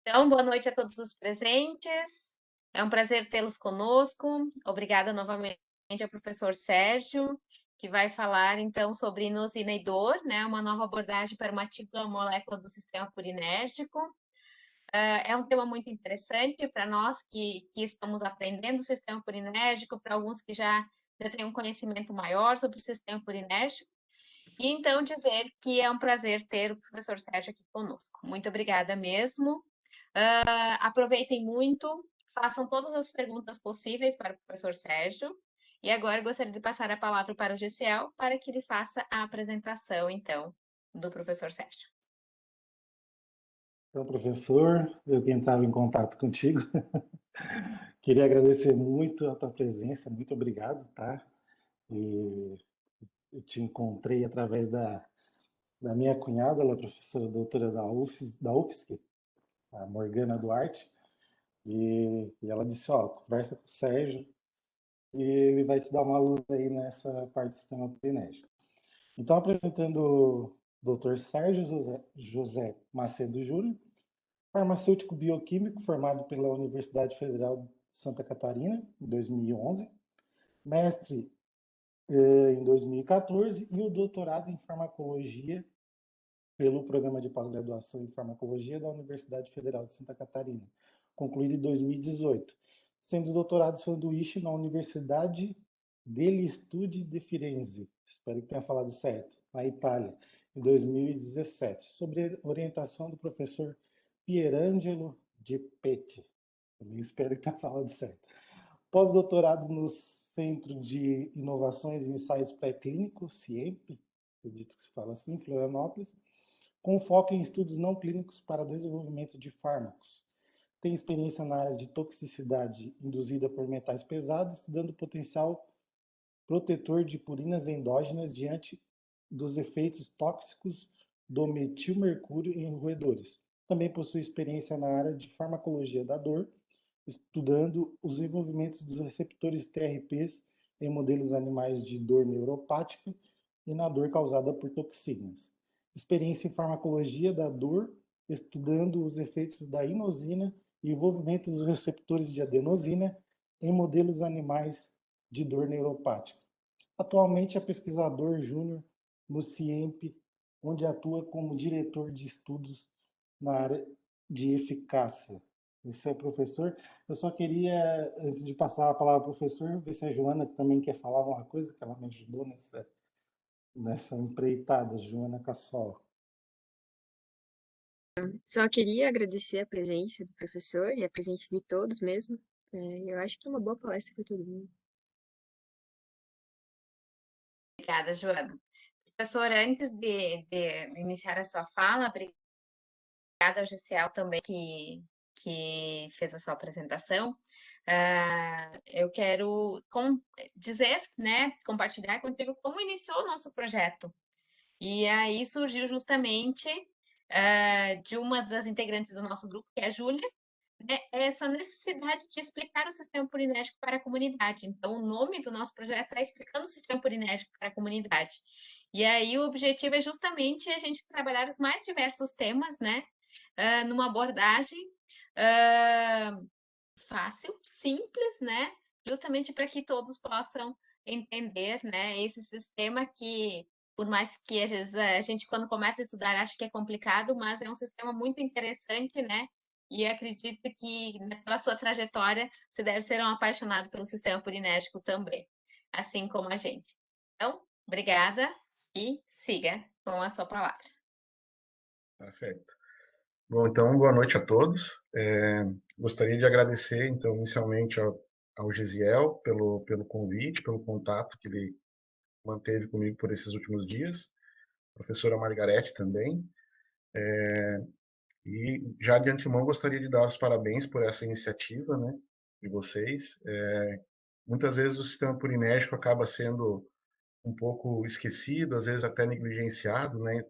Então, boa noite a todos os presentes. É um prazer tê-los conosco. Obrigada novamente ao professor Sérgio, que vai falar então sobre inosina e dor, né? Uma nova abordagem para uma antiga molécula do sistema purinérgico. É um tema muito interessante para nós que estamos aprendendo o sistema purinérgico, para alguns que já têm um conhecimento maior sobre o sistema purinérgico. E então dizer que é um prazer ter o professor Sérgio aqui conosco. Muito obrigada mesmo. Aproveitem muito, façam todas as perguntas possíveis para o professor Sérgio. E agora gostaria de passar a palavra para o GCL para que ele faça a apresentação, então, do professor Sérgio. Então, professor, eu que entrava em contato contigo, queria agradecer muito a tua presença, muito obrigado, tá? E eu te encontrei através da minha cunhada, ela é professora doutora da UFSC, a Morgana Duarte, e ela disse, ó, conversa com o Sérgio e ele vai te dar uma luz aí nessa parte do sistema polinésico. Então, apresentando o Dr. Sérgio José Macedo Júnior, farmacêutico bioquímico formado pela Universidade Federal de Santa Catarina, em 2011, mestre em 2014 e o doutorado em farmacologia pelo Programa de Pós-Graduação em Farmacologia da Universidade Federal de Santa Catarina, concluído em 2018, sendo doutorado sanduíche na Universidade degli Studi di Firenze, espero que tenha falado certo, na Itália, em 2017, sobre orientação do professor Pierangelo Gepetti. Também espero que tenha falado certo. Pós-doutorado no Centro de Inovações e Ensaios Pré-Clínicos, CIEMP, acredito que se fala assim, em Florianópolis, com foco em estudos não clínicos para desenvolvimento de fármacos. Tem experiência na área de toxicidade induzida por metais pesados, estudando o potencial protetor de purinas endógenas diante dos efeitos tóxicos do metilmercúrio em roedores. Também possui experiência na área de farmacologia da dor, estudando os desenvolvimentos dos receptores TRPs em modelos animais de dor neuropática e na dor causada por toxinas. Experiência em farmacologia da dor, estudando os efeitos da inosina e envolvimento dos receptores de adenosina em modelos animais de dor neuropática. Atualmente é pesquisador júnior no CIEMP, onde atua como diretor de estudos na área de eficácia. Esse é o professor. Eu só queria, antes de passar a palavra ao professor, ver se a Joana que também quer falar alguma coisa, que ela me ajudou nessa empreitada, Joana Cassol. Só queria agradecer a presença do professor e a presença de todos mesmo. Eu acho que é uma boa palestra para todo mundo. Obrigada, Joana. Professor, antes de iniciar a sua fala, obrigada ao GCL também que fez a sua apresentação. Eu quero dizer, né, compartilhar contigo como iniciou o nosso projeto. E aí surgiu justamente de uma das integrantes do nosso grupo, que é a Júlia, né, essa necessidade de explicar o sistema purinérgico para a comunidade. Então, o nome do nosso projeto é Explicando o Sistema Purinérgico para a Comunidade. E aí, o objetivo é justamente a gente trabalhar os mais diversos temas, né, numa abordagem uh, fácil, simples, né, justamente para que todos possam entender, né, esse sistema que, por mais que às vezes a gente, quando começa a estudar, acha que é complicado, mas é um sistema muito interessante, né, e acredito que, pela sua trajetória, você deve ser um apaixonado pelo sistema purinérgico também, assim como a gente. Então, obrigada e siga com a sua palavra. Tá certo. Bom, então, boa noite a todos. Gostaria de agradecer, então, inicialmente ao Gesiel pelo convite, pelo contato que ele manteve comigo por esses últimos dias, a professora Margarete também, e já de antemão gostaria de dar os parabéns por essa iniciativa, né, de vocês. Muitas vezes o sistema purinérgico acaba sendo um pouco esquecido, às vezes até negligenciado, né,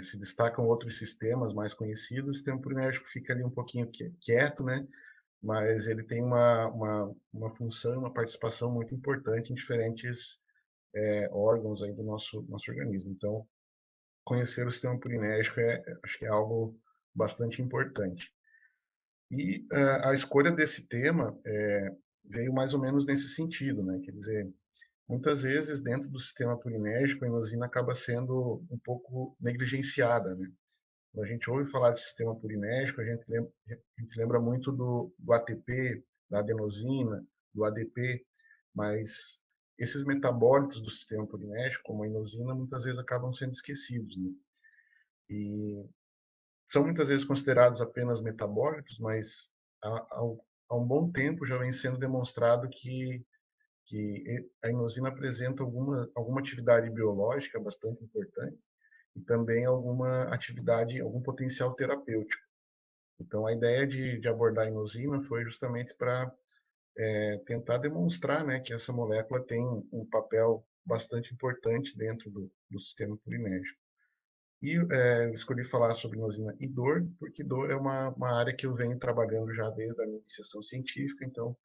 se destacam outros sistemas mais conhecidos, o sistema purinérgico fica ali um pouquinho quieto, né, mas ele tem uma função, uma participação muito importante em diferentes órgãos aí do nosso organismo. Então, conhecer o sistema purinérgico acho que é algo bastante importante. E a escolha desse tema veio mais ou menos nesse sentido, né? Quer dizer, muitas vezes dentro do sistema purinérgico a inosina acaba sendo um pouco negligenciada, né? Quando a gente ouve falar de sistema purinérgico, a gente lembra muito do ATP, da adenosina, do ADP, mas esses metabólitos do sistema purinérgico, como a inosina, muitas vezes acabam sendo esquecidos, né? E são muitas vezes considerados apenas metabólitos, mas há um bom tempo já vem sendo demonstrado que a inosina apresenta alguma atividade biológica bastante importante e também alguma atividade, algum potencial terapêutico. Então, a ideia de abordar a inosina foi justamente para tentar demonstrar, né, que essa molécula tem um papel bastante importante dentro do sistema purinérgico. E escolhi falar sobre inosina e dor, porque dor é uma área que eu venho trabalhando já desde a minha iniciação científica, então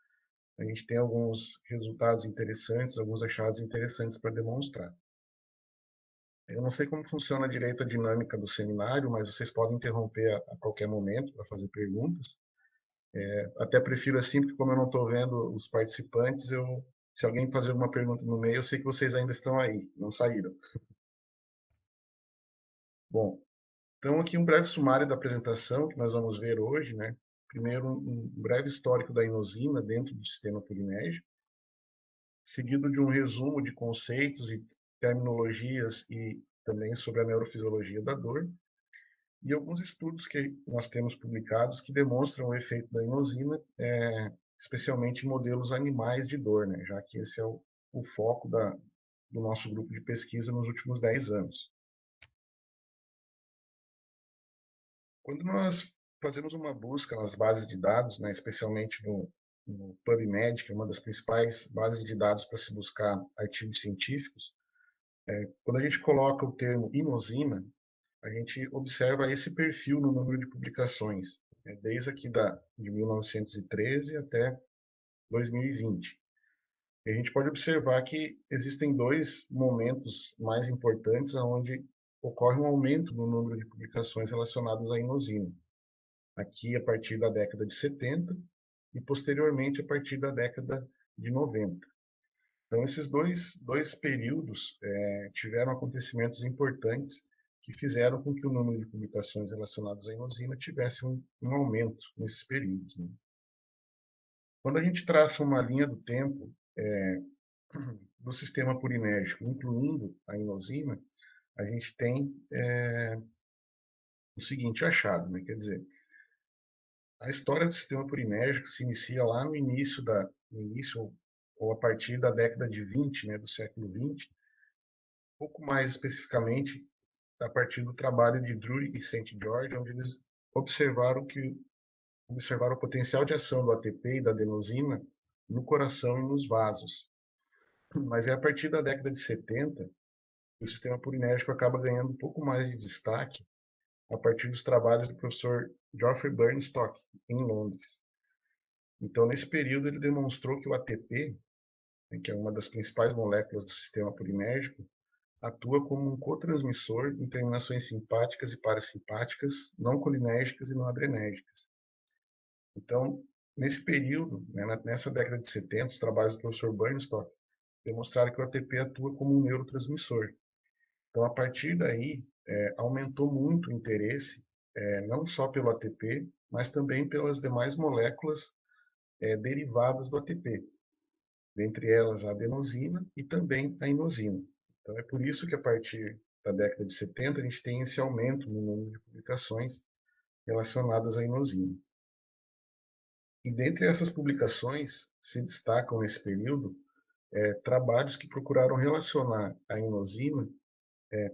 a gente tem alguns resultados interessantes, alguns achados interessantes para demonstrar. Eu não sei como funciona direito a dinâmica do seminário, mas vocês podem interromper a qualquer momento para fazer perguntas. Até prefiro assim, porque como eu não estou vendo os participantes, se alguém fazer alguma pergunta no meio, eu sei que vocês ainda estão aí, não saíram. Bom, então aqui um breve sumário da apresentação que nós vamos ver hoje, né? Primeiro, um breve histórico da inosina dentro do sistema purinérgico, seguido de um resumo de conceitos e terminologias e também sobre a neurofisiologia da dor, e alguns estudos que nós temos publicados que demonstram o efeito da inosina, especialmente em modelos animais de dor, né? Já que esse é o foco do nosso grupo de pesquisa nos últimos 10 anos. Quando nós fazemos uma busca nas bases de dados, né, especialmente no PubMed, que é uma das principais bases de dados para se buscar artigos científicos, quando a gente coloca o termo inosina, a gente observa esse perfil no número de publicações, desde aqui de 1913 até 2020. E a gente pode observar que existem dois momentos mais importantes onde ocorre um aumento no número de publicações relacionadas à inosina. Aqui a partir da década de 70 e posteriormente a partir da década de 90. Então, esses dois períodos tiveram acontecimentos importantes que fizeram com que o número de publicações relacionadas à inosina tivesse um aumento nesses períodos, né? Quando a gente traça uma linha do tempo do sistema purinérgico, incluindo a inosina, a gente tem o seguinte achado, né? Quer dizer, a história do sistema purinérgico se inicia lá no início ou a partir da década de 20, né, do século 20, um pouco mais especificamente a partir do trabalho de Drury e St. George, onde eles observaram o potencial de ação do ATP e da adenosina no coração e nos vasos. Mas é a partir da década de 70 que o sistema purinérgico acaba ganhando um pouco mais de destaque a partir dos trabalhos do professor Geoffrey Burnstock, em Londres. Então, nesse período, ele demonstrou que o ATP, que é uma das principais moléculas do sistema purinérgico, atua como um cotransmissor em terminações simpáticas e parasimpáticas, não colinérgicas e não adrenérgicas. Então, nesse período, né, nessa década de 70, os trabalhos do professor Burnstock demonstraram que o ATP atua como um neurotransmissor. Então, a partir daí, aumentou muito o interesse, não só pelo ATP, mas também pelas demais moléculas derivadas do ATP, dentre elas a adenosina e também a inosina. Então, é por isso que a partir da década de 70 a gente tem esse aumento no número de publicações relacionadas à inosina. E dentre essas publicações se destacam nesse período trabalhos que procuraram relacionar a inosina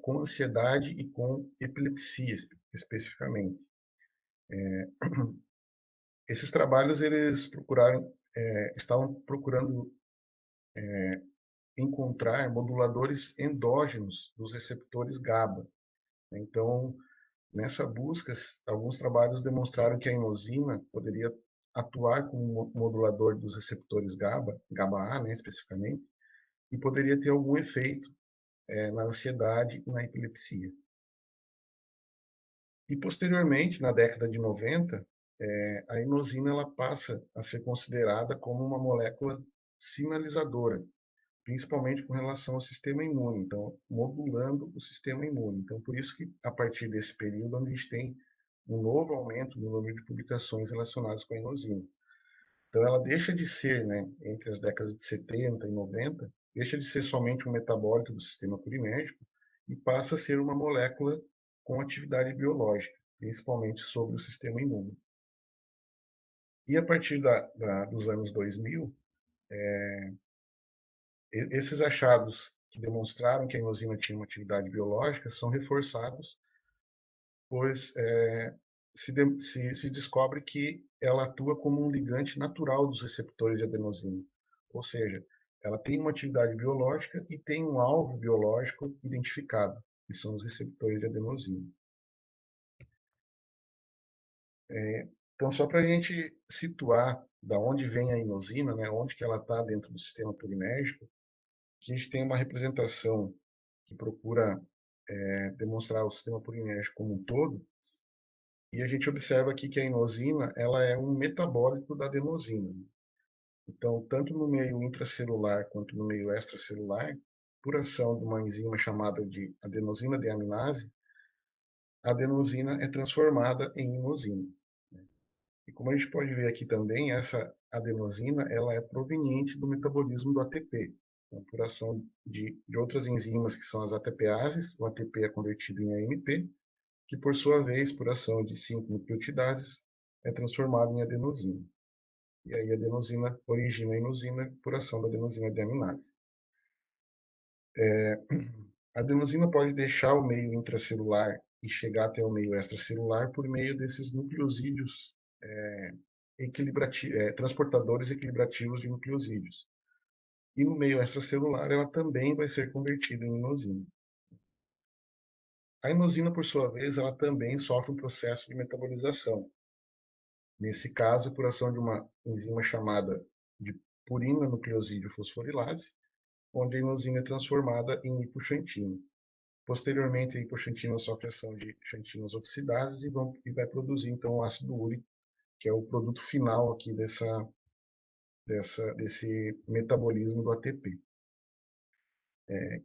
com ansiedade e com epilepsia especificamente. Esses trabalhos eles estavam procurando encontrar moduladores endógenos dos receptores GABA. Então, nessa busca, alguns trabalhos demonstraram que a inosina poderia atuar como modulador dos receptores GABA, GABA-A, né, especificamente, e poderia ter algum efeito na ansiedade e na epilepsia. E posteriormente, na década de 90, a inosina ela passa a ser considerada como uma molécula sinalizadora, principalmente com relação ao sistema imune, então modulando o sistema imune. Então, por isso que a partir desse período onde a gente tem um novo aumento no número de publicações relacionadas com a inosina. Então, ela deixa de ser, né, entre as décadas de 70 e 90, deixa de ser somente um metabólito do sistema purinérgico e passa a ser uma molécula com atividade biológica, principalmente sobre o sistema imune. E a partir dos anos 2000, esses achados que demonstraram que a inosina tinha uma atividade biológica são reforçados, pois se descobre que ela atua como um ligante natural dos receptores de adenosina. Ou seja, ela tem uma atividade biológica e tem um alvo biológico identificado, que são os receptores de adenosina. Então, só para a gente situar da onde vem a inosina, né, onde que ela está dentro do sistema purinérgico, que a gente tem uma representação que procura demonstrar o sistema purinérgico como um todo, e a gente observa aqui que a inosina ela é um metabólito da adenosina. Então, tanto no meio intracelular quanto no meio extracelular, por ação de uma enzima chamada de adenosina deaminase, a adenosina é transformada em inosina. E como a gente pode ver aqui também, essa adenosina ela é proveniente do metabolismo do ATP. Então, por ação de outras enzimas que são as ATPases, o ATP é convertido em AMP, que por sua vez, por ação de 5 nucleotidases, é transformado em adenosina. E aí a adenosina origina a inosina por ação da adenosina deaminase. A adenosina pode deixar o meio intracelular e chegar até o meio extracelular por meio desses nucleosídeos transportadores equilibrativos de nucleosídeos. E no meio extracelular ela também vai ser convertida em inosina. A inosina, por sua vez, ela também sofre um processo de metabolização. Nesse caso, por ação de uma enzima chamada de purina nucleosídeo fosforilase, onde a inosina é transformada em hipoxantina. Posteriormente, a hipoxantina sofre ação de xantinas oxidases e vai produzir, então, o ácido úrico, que é o produto final aqui desse metabolismo do ATP.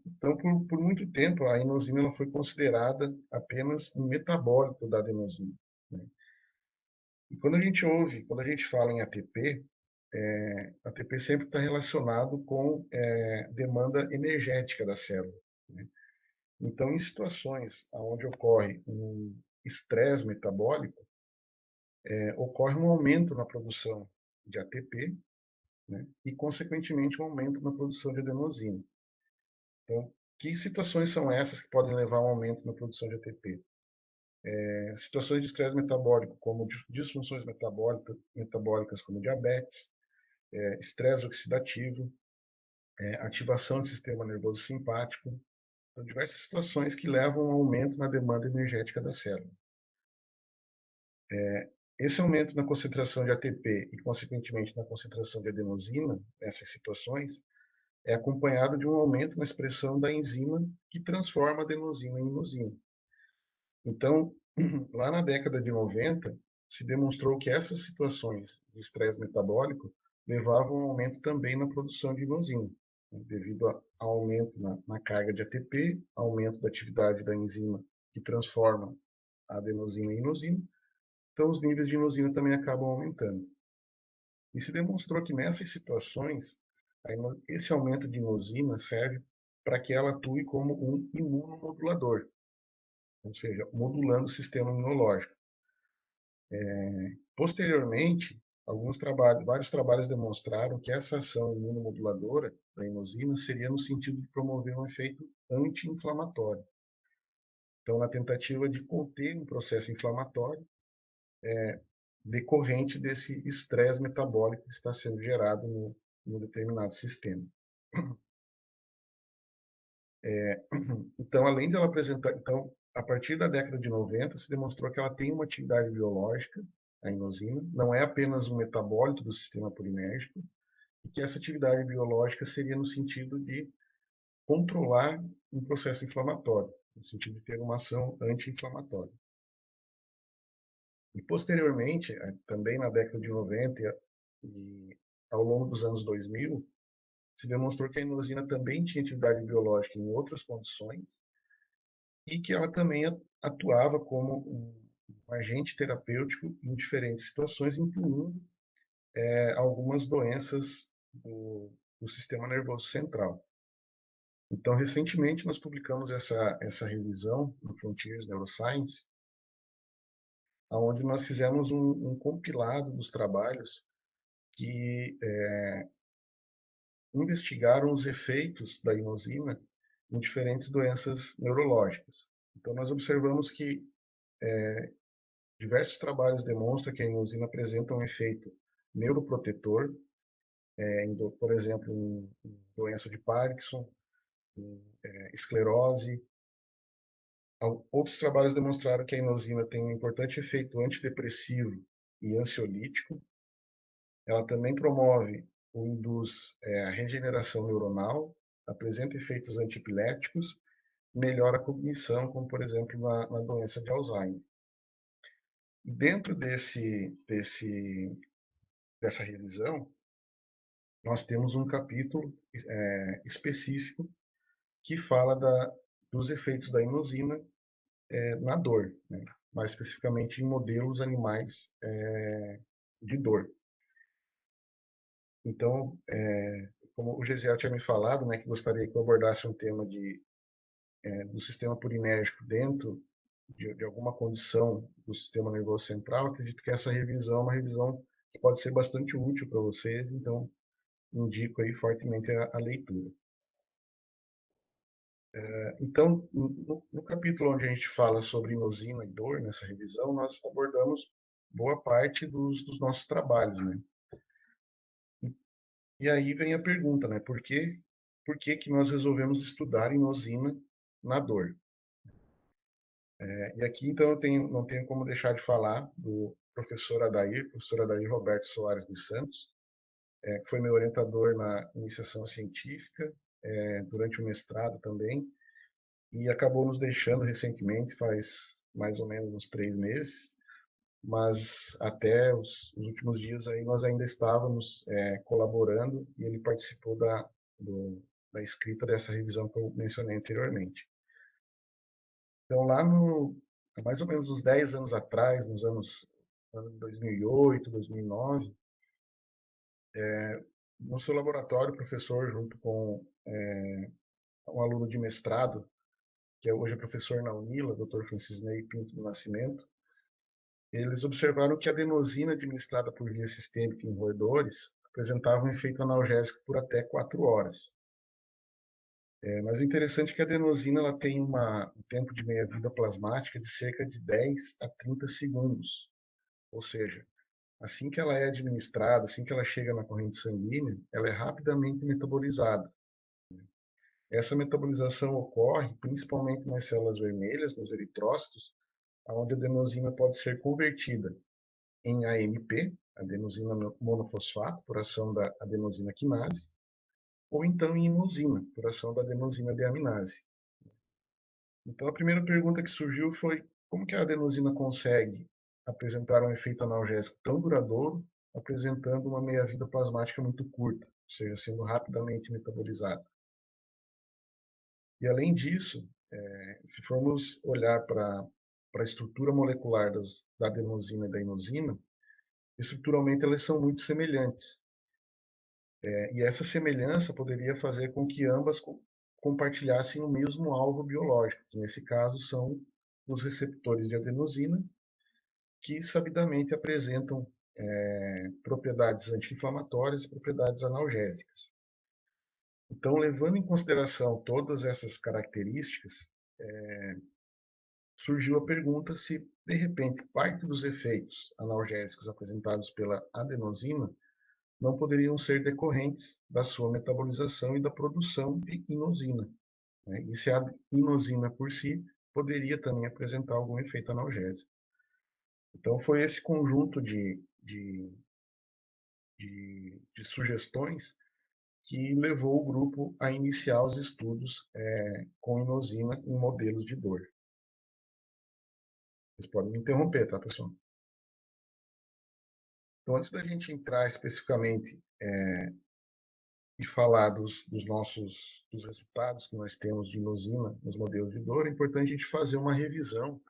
Então, por muito tempo, a inosina ela foi considerada apenas um metabólito da adenosina, né? E quando a gente fala em ATP, ATP sempre está relacionado com demanda energética da célula, né? Então, em situações onde ocorre um estresse metabólico, ocorre um aumento na produção de ATP, né? E, consequentemente, um aumento na produção de adenosina. Então, que situações são essas que podem levar a um aumento na produção de ATP? Situações de estresse metabólico, como disfunções metabólicas como diabetes, estresse oxidativo, ativação do sistema nervoso simpático. Então, diversas situações que levam a um aumento na demanda energética da célula. Esse aumento na concentração de ATP e, consequentemente, na concentração de adenosina, nessas situações, é acompanhado de um aumento na expressão da enzima que transforma a adenosina em inosina. Então, lá na década de 90, se demonstrou que essas situações de estresse metabólico levavam a um aumento também na produção de inosina, né, devido ao aumento na carga de ATP, aumento da atividade da enzima que transforma a adenosina em inosina. Então, os níveis de inosina também acabam aumentando. E se demonstrou que nessas situações, esse aumento de inosina serve para que ela atue como um imunomodulador, ou seja, modulando o sistema imunológico. Posteriormente, vários trabalhos demonstraram que essa ação imunomoduladora da inosina seria no sentido de promover um efeito anti-inflamatório. Então, na tentativa de conter um processo inflamatório decorrente desse estresse metabólico que está sendo gerado no determinado sistema. Então, além de ela apresentar, então, a partir da década de 90, se demonstrou que ela tem uma atividade biológica, a inosina, não é apenas um metabólito do sistema purinérgico, e que essa atividade biológica seria no sentido de controlar um processo inflamatório, no sentido de ter uma ação anti-inflamatória. E posteriormente, também na década de 90 e ao longo dos anos 2000, se demonstrou que a inosina também tinha atividade biológica em outras condições e que ela também atuava como um agente terapêutico em diferentes situações, incluindo algumas doenças do sistema nervoso central. Então, recentemente, nós publicamos essa revisão no Frontiers Neuroscience, onde nós fizemos um compilado dos trabalhos que investigaram os efeitos da inosina em diferentes doenças neurológicas. Então, nós observamos que diversos trabalhos demonstram que a inosina apresenta um efeito neuroprotetor, por exemplo, em doença de Parkinson, em esclerose. Outros trabalhos demonstraram que a inosina tem um importante efeito antidepressivo e ansiolítico. Ela também promove ou induz a regeneração neuronal, apresenta efeitos antiepiléticos, melhora a cognição, como por exemplo na doença de Alzheimer. E dentro dessa revisão, nós temos um capítulo específico que fala dos efeitos da inosina na dor, né? Mais especificamente em modelos animais de dor. Então, como o Gesiel tinha me falado, né, que gostaria que eu abordasse um tema do sistema purinérgico dentro de alguma condição do sistema nervoso central, acredito que essa revisão é uma revisão que pode ser bastante útil para vocês, então indico aí fortemente a leitura. Então, no capítulo onde a gente fala sobre inosina e dor, nessa revisão, nós abordamos boa parte dos nossos trabalhos, né? E aí vem a pergunta, né? Por que que nós resolvemos estudar inosina na dor? E aqui, então, eu não tenho como deixar de falar do professor Adair Roberto Soares dos Santos, que foi meu orientador na iniciação científica, durante o mestrado também, e acabou nos deixando recentemente, faz mais ou menos uns 3 meses, mas até os últimos dias aí nós ainda estávamos colaborando e ele participou da escrita dessa revisão que eu mencionei anteriormente. Então, há mais ou menos uns 10 anos atrás, nos anos 2008, 2009, no seu laboratório, o professor, junto com um aluno de mestrado, que hoje é professor na UNILA, Dr. Francisney Pinto do Nascimento, eles observaram que a adenosina administrada por via sistêmica em roedores apresentava um efeito analgésico por até 4 horas. Mas o interessante é que a adenosina ela tem um tempo de meia-vida plasmática de cerca de 10 a 30 segundos. Ou seja, assim que ela é administrada, assim que ela chega na corrente sanguínea, ela é rapidamente metabolizada. Essa metabolização ocorre principalmente nas células vermelhas, nos eritrócitos, onde a adenosina pode ser convertida em AMP, adenosina monofosfato, por ação da adenosina quinase, ou então em inosina, por ação da adenosina deaminase. Então, a primeira pergunta que surgiu foi como que a adenosina consegue apresentar um efeito analgésico tão duradouro, apresentando uma meia-vida plasmática muito curta, ou seja, sendo rapidamente metabolizada. E, além disso, se formos olhar para a estrutura molecular da adenosina e da inosina, estruturalmente elas são muito semelhantes. E essa semelhança poderia fazer com que ambas compartilhassem o mesmo alvo biológico, que nesse caso são os receptores de adenosina, que sabidamente apresentam propriedades anti-inflamatórias e propriedades analgésicas. Então, levando em consideração todas essas características, surgiu a pergunta se, de repente, parte dos efeitos analgésicos apresentados pela adenosina não poderiam ser decorrentes da sua metabolização e da produção de inosina, né? E se a inosina por si poderia também apresentar algum efeito analgésico. Então, foi esse conjunto de sugestões que levou o grupo a iniciar os estudos com inosina em modelos de dor. Vocês podem me interromper, tá, pessoal? Então, antes da gente entrar especificamente e falar dos resultados que nós temos de inosina nos modelos de dor, é importante a gente fazer uma revisão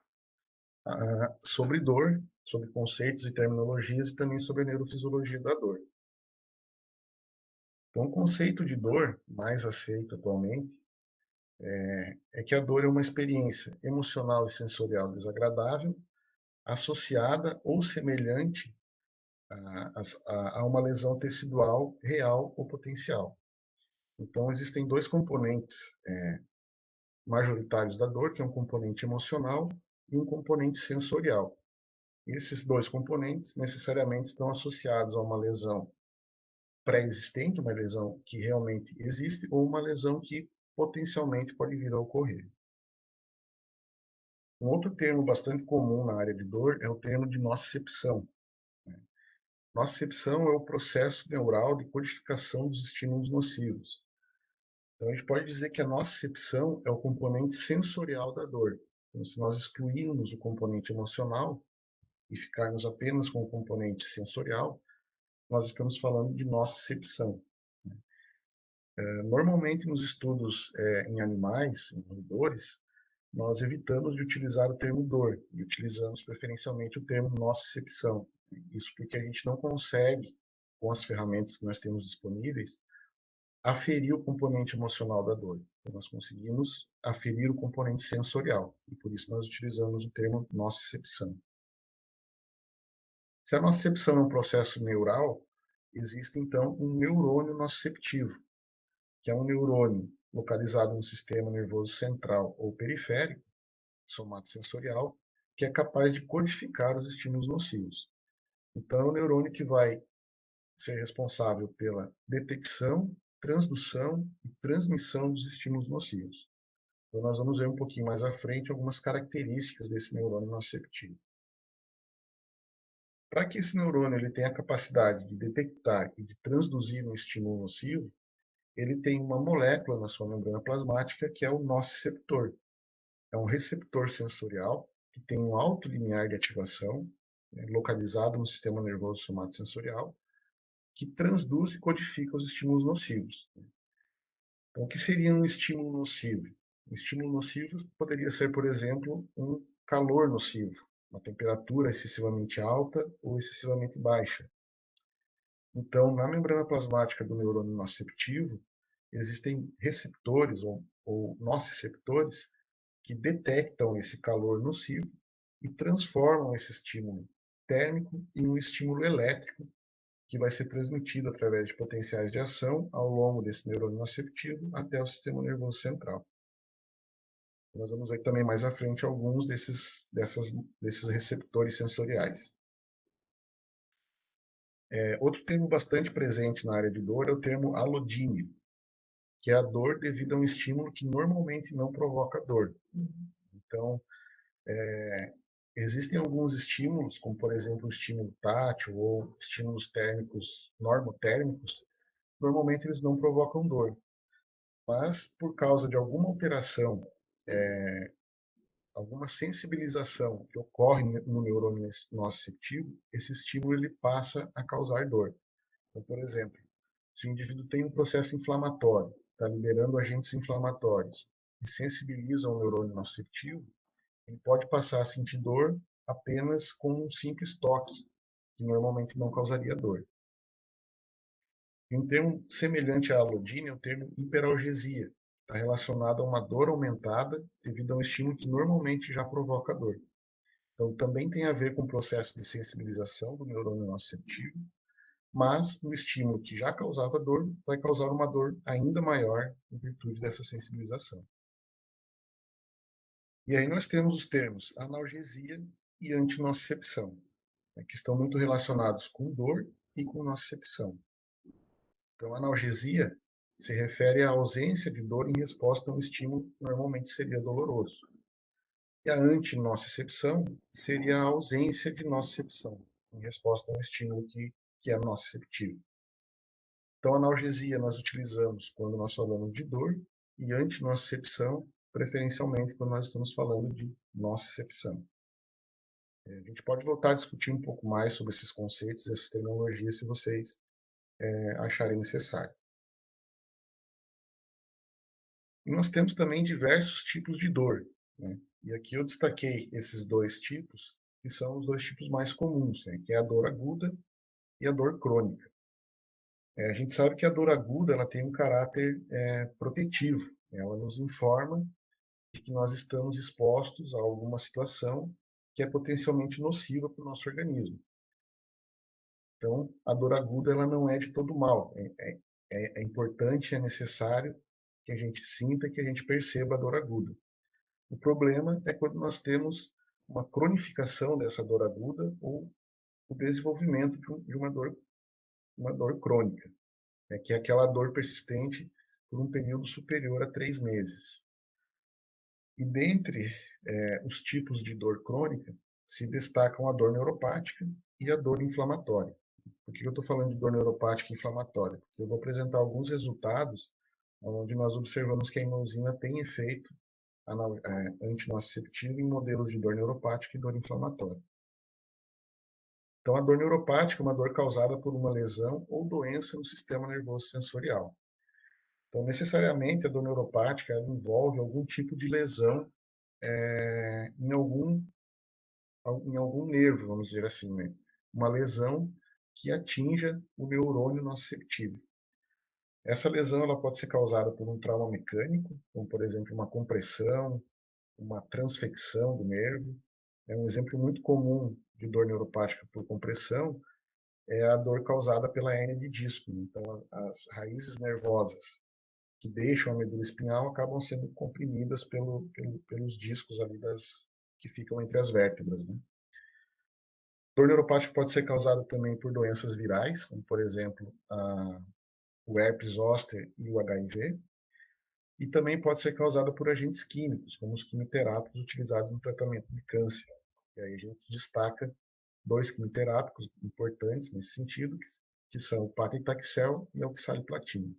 sobre dor, sobre conceitos e terminologias e também sobre a neurofisiologia da dor. Então, o conceito de dor mais aceito atualmente é que a dor é uma experiência emocional e sensorial desagradável associada ou semelhante a uma lesão tecidual real ou potencial. Então, existem dois componentes majoritários da dor, que é um componente emocional e um componente sensorial. Esses dois componentes necessariamente estão associados a uma lesão pré-existente, uma lesão que realmente existe, ou uma lesão que potencialmente pode vir a ocorrer. Um outro termo bastante comum na área de dor é o termo de nocicepção. Nocicepção é o processo neural de codificação dos estímulos nocivos. Então, a gente pode dizer que a nocicepção é o componente sensorial da dor. Então, se nós excluirmos o componente emocional e ficarmos apenas com o componente sensorial, nós estamos falando de nocicepção. Normalmente, nos estudos em animais, em roedores, nós evitamos de utilizar o termo dor e utilizamos preferencialmente o termo nocicepção. Isso porque a gente não consegue, com as ferramentas que nós temos disponíveis, aferir o componente emocional da dor. Então, nós conseguimos aferir o componente sensorial e por isso nós utilizamos o termo nocicepção. Se a nocicepção é um processo neural, existe então um neurônio nociceptivo, que é um neurônio localizado no sistema nervoso central ou periférico, somatosensorial, que é capaz de codificar os estímulos nocivos. Então, é o neurônio que vai ser responsável pela detecção, transdução e transmissão dos estímulos nocivos. Então, nós vamos ver um pouquinho mais à frente algumas características desse neurônio nociceptivo. Para que esse neurônio ele tenha a capacidade de detectar e de transduzir um estímulo nocivo, ele tem uma molécula na sua membrana plasmática que é o nociceptor. É um receptor sensorial que tem um alto limiar de ativação, localizado no sistema nervoso somatosensorial, que transduz e codifica os estímulos nocivos. Então, o que seria um estímulo nocivo? Um estímulo nocivo poderia ser, por exemplo, um calor nocivo, uma temperatura excessivamente alta ou excessivamente baixa. Então, na membrana plasmática do neurônio nociceptivo, existem receptores ou nociceptores que detectam esse calor nocivo e transformam esse estímulo térmico em um estímulo elétrico que vai ser transmitido através de potenciais de ação ao longo desse neurônio nociceptivo até o sistema nervoso central. Nós vamos ver também mais à frente alguns desses receptores sensoriais. Outro termo bastante presente na área de dor é o termo alodínia, que é a dor devido a um estímulo que normalmente não provoca dor. Então, existem alguns estímulos, como por exemplo o estímulo tátil ou estímulos térmicos normotérmicos, normalmente eles não provocam dor. Mas por causa de alguma alteração, alguma sensibilização que ocorre no neurônio nociceptivo, esse estímulo ele passa a causar dor. Então, por exemplo, se o indivíduo tem um processo inflamatório, está liberando agentes inflamatórios e sensibiliza o neurônio nociceptivo, ele pode passar a sentir dor apenas com um simples toque, que normalmente não causaria dor. E um termo semelhante à alodínia é o termo hiperalgesia. Está relacionado a uma dor aumentada devido a um estímulo que normalmente já provoca dor. Então, também tem a ver com o processo de sensibilização do neurônio nociceptivo, mas o estímulo que já causava dor vai causar uma dor ainda maior em virtude dessa sensibilização. E aí nós temos os termos analgesia e antinocicepção, que estão muito relacionados com dor e com nocicepção. Então, analgesia se refere à ausência de dor em resposta a um estímulo que normalmente seria doloroso. E a antinocicepção seria a ausência de nocicepção, em resposta a um estímulo que é nociceptivo. Então, analgesia nós utilizamos quando nós falamos de dor e antinocicepção, preferencialmente, quando nós estamos falando de nocicepção. gente pode voltar a discutir um pouco mais sobre esses conceitos, essas terminologias, se vocês acharem necessário. E nós temos também diversos tipos de dor, né? E aqui eu destaquei esses dois tipos, que são os dois tipos mais comuns, né? Que é a dor aguda e a dor crônica. A gente sabe que a dor aguda ela tem um caráter protetivo, né? Ela nos informa de que nós estamos expostos a alguma situação que é potencialmente nociva para o nosso organismo. Então, a dor aguda ela não é de todo mal. É importante, é necessário que a gente sinta, que a gente perceba a dor aguda. O problema é quando nós temos uma cronificação dessa dor aguda ou o desenvolvimento de uma dor crônica, né, que é aquela dor persistente por um período superior a 3 meses. E dentre os tipos de dor crônica, se destacam a dor neuropática e a dor inflamatória. Por que eu estou falando de dor neuropática e inflamatória? Porque eu vou apresentar alguns resultados onde nós observamos que a inosina tem efeito antinociceptivo em modelos de dor neuropática e dor inflamatória. Então, a dor neuropática é uma dor causada por uma lesão ou doença no sistema nervoso sensorial. Então, necessariamente, a dor neuropática ela envolve algum tipo de lesão em algum nervo, vamos dizer assim, né? Uma lesão que atinja o neurônio nociceptivo. Essa lesão ela pode ser causada por um trauma mecânico, como, por exemplo, uma compressão, uma transfecção do nervo. Um exemplo muito comum de dor neuropática por compressão é a dor causada pela hérnia de disco. Então, as raízes nervosas que deixam a medula espinhal acabam sendo comprimidas pelos discos ali que ficam entre as vértebras, né? Dor neuropática pode ser causada também por doenças virais, como, por exemplo, o herpes zoster e o HIV, e também pode ser causada por agentes químicos, como os quimioterápicos utilizados no tratamento de câncer. E aí a gente destaca 2 quimioterápicos importantes nesse sentido, que são o paclitaxel e a oxaliplatina.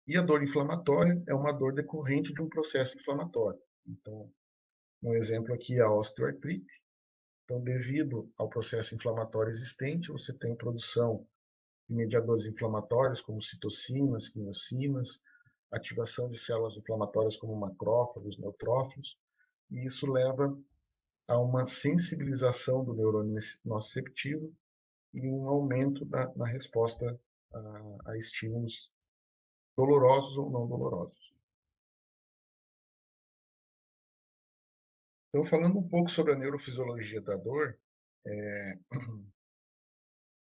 E a dor inflamatória é uma dor decorrente de um processo inflamatório. Então, um exemplo aqui é a osteoartrite. Então, devido ao processo inflamatório existente, você tem produção de mediadores inflamatórios, como citocinas, quimiocinas, ativação de células inflamatórias como macrófagos, neutrófilos, e isso leva a uma sensibilização do neurônio nociceptivo e um aumento na resposta a estímulos dolorosos ou não dolorosos. Então, falando um pouco sobre a neurofisiologia da dor,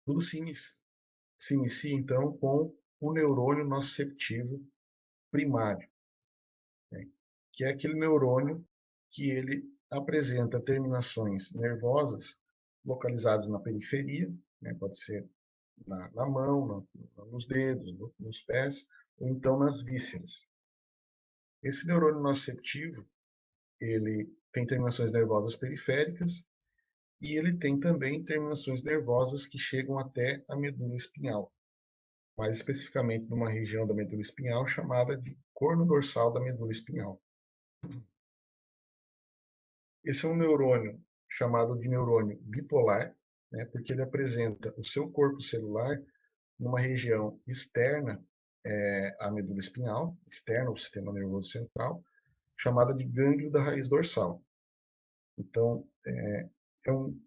tudo se inicia, então, com o neurônio nociceptivo primário, né? Que é aquele neurônio que ele apresenta terminações nervosas localizadas na periferia, né? Pode ser na mão, nos dedos, nos pés, ou então nas vísceras. Esse neurônio nociceptivo, ele tem terminações nervosas periféricas e ele tem também terminações nervosas que chegam até a medula espinhal, mais especificamente numa região da medula espinhal chamada de corno dorsal da medula espinhal. Esse é um neurônio chamado de neurônio bipolar, né, porque ele apresenta o seu corpo celular numa região externa à medula espinhal, externa ao sistema nervoso central, chamada de gânglio da raiz dorsal. Então,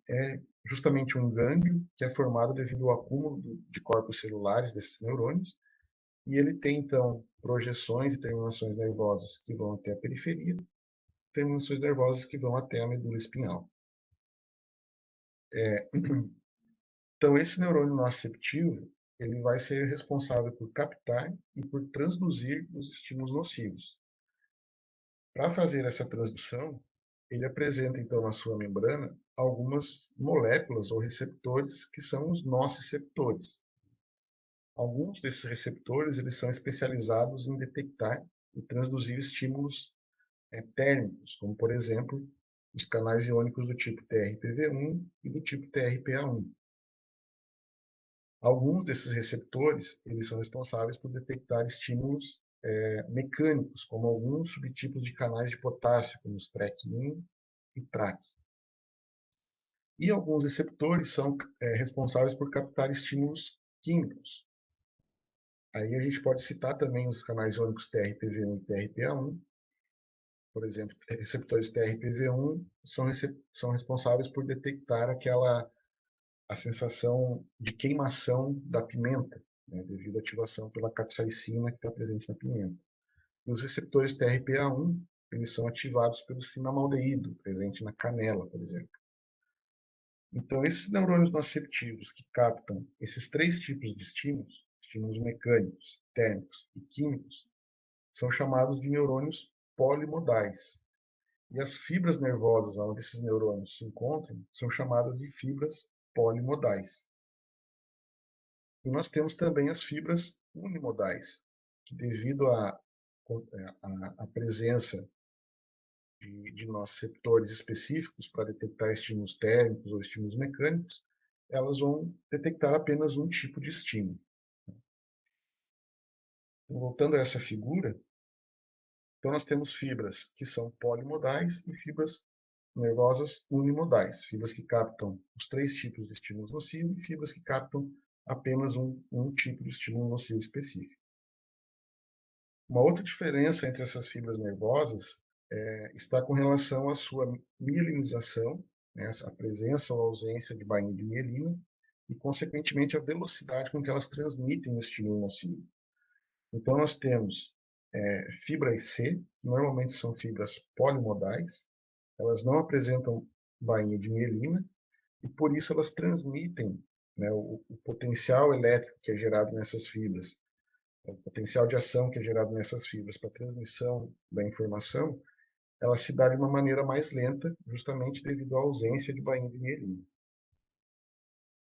é justamente um gânglio que é formado devido ao acúmulo de corpos celulares desses neurônios, e ele tem, então, projeções e terminações nervosas que vão até a periferia, terminações nervosas que vão até a medula espinhal. Então, esse neurônio nociceptivo, ele vai ser responsável por captar e por transduzir os estímulos nocivos. Para fazer essa transdução, ele apresenta, então, na sua membrana, algumas moléculas ou receptores que são os nociceptores. Alguns desses receptores eles são especializados em detectar e transduzir estímulos térmicos, como, por exemplo, os canais iônicos do tipo TRPV1 e do tipo TRPA1. Alguns desses receptores eles são responsáveis por detectar estímulos mecânicos, como alguns subtipos de canais de potássio, como os TREC1 e TRAC. E alguns receptores são responsáveis por captar estímulos químicos. Aí a gente pode citar também os canais iônicos TRPV1 e TRPA1. Por exemplo, receptores TRPV1 são responsáveis por detectar a sensação de queimação da pimenta, né, devido à ativação pela capsaicina que está presente na pimenta. E os receptores TRPA1, eles são ativados pelo cinamaldeído, presente na canela, por exemplo. Então, esses neurônios nociceptivos que captam esses três tipos de estímulos, estímulos mecânicos, térmicos e químicos, são chamados de neurônios polimodais. E as fibras nervosas onde esses neurônios se encontram são chamadas de fibras polimodais. E nós temos também as fibras unimodais, que devido à presença de nociceptores específicos para detectar estímulos térmicos ou estímulos mecânicos, elas vão detectar apenas um tipo de estímulo. Então, voltando a essa figura, então nós temos fibras que são polimodais e fibras nervosas unimodais, fibras que captam os três tipos de estímulos nocivos e fibras que captam apenas um tipo de estímulo nocivo específico. Uma outra diferença entre essas fibras nervosas está com relação à sua mielinização, né, a presença ou ausência de bainha de mielina, e, consequentemente, a velocidade com que elas transmitem o estímulo nocivo. Então, nós temos fibras C, que normalmente são fibras polimodais, elas não apresentam bainha de mielina, e por isso elas transmitem, né, o potencial elétrico que é gerado nessas fibras, o potencial de ação que é gerado nessas fibras para a transmissão da informação, ela se dá de uma maneira mais lenta, justamente devido à ausência de bainha de mielina.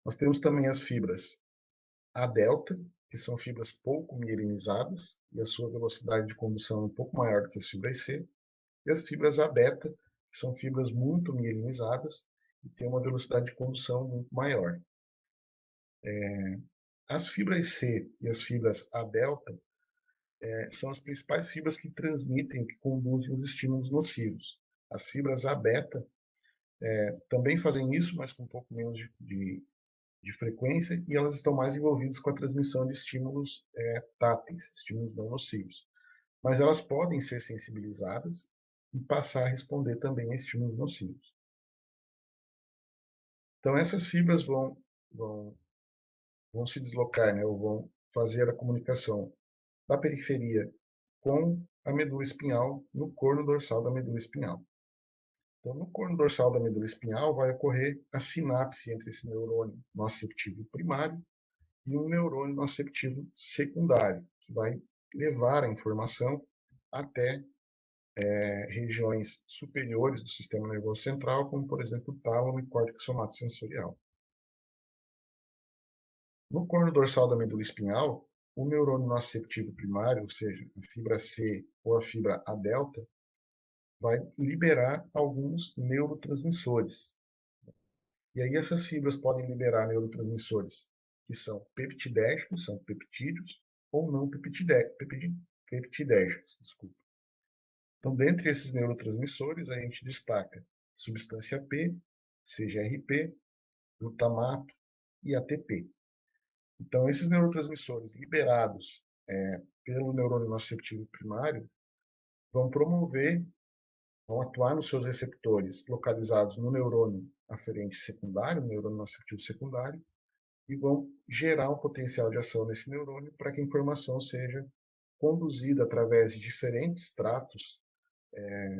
Nós temos também as fibras A delta, que são fibras pouco mielinizadas, e a sua velocidade de condução é um pouco maior do que as fibras C, e as fibras A beta, que são fibras muito mielinizadas e têm uma velocidade de condução muito maior. As fibras C e as fibras A delta são as principais fibras que transmitem, que conduzem os estímulos nocivos. As fibras A beta também fazem isso, mas com um pouco menos de frequência, e elas estão mais envolvidas com a transmissão de estímulos táteis, estímulos não nocivos. Mas elas podem ser sensibilizadas e passar a responder também a estímulos nocivos. Então, essas fibras vão se deslocar, né, ou vão fazer a comunicação da periferia com a medula espinhal no corno dorsal da medula espinhal. Então, no corno dorsal da medula espinhal vai ocorrer a sinapse entre esse neurônio nociceptivo primário e um neurônio nociceptivo secundário, que vai levar a informação até regiões superiores do sistema nervoso central, como, por exemplo, o tálamo e córtex somatosensorial. No corno dorsal da medula espinhal, o neurônio nociceptivo primário, ou seja, a fibra C ou a fibra A delta, vai liberar alguns neurotransmissores. E aí essas fibras podem liberar neurotransmissores que são peptidérgicos, são peptídeos, ou não peptidérgicos, desculpa. Então, dentre esses neurotransmissores, a gente destaca substância P, CGRP, glutamato e ATP. Então, esses neurotransmissores liberados pelo neurônio nociceptivo primário vão atuar nos seus receptores localizados no neurônio aferente secundário, no neurônio nociceptivo secundário, e vão gerar um potencial de ação nesse neurônio para que a informação seja conduzida através de diferentes tratos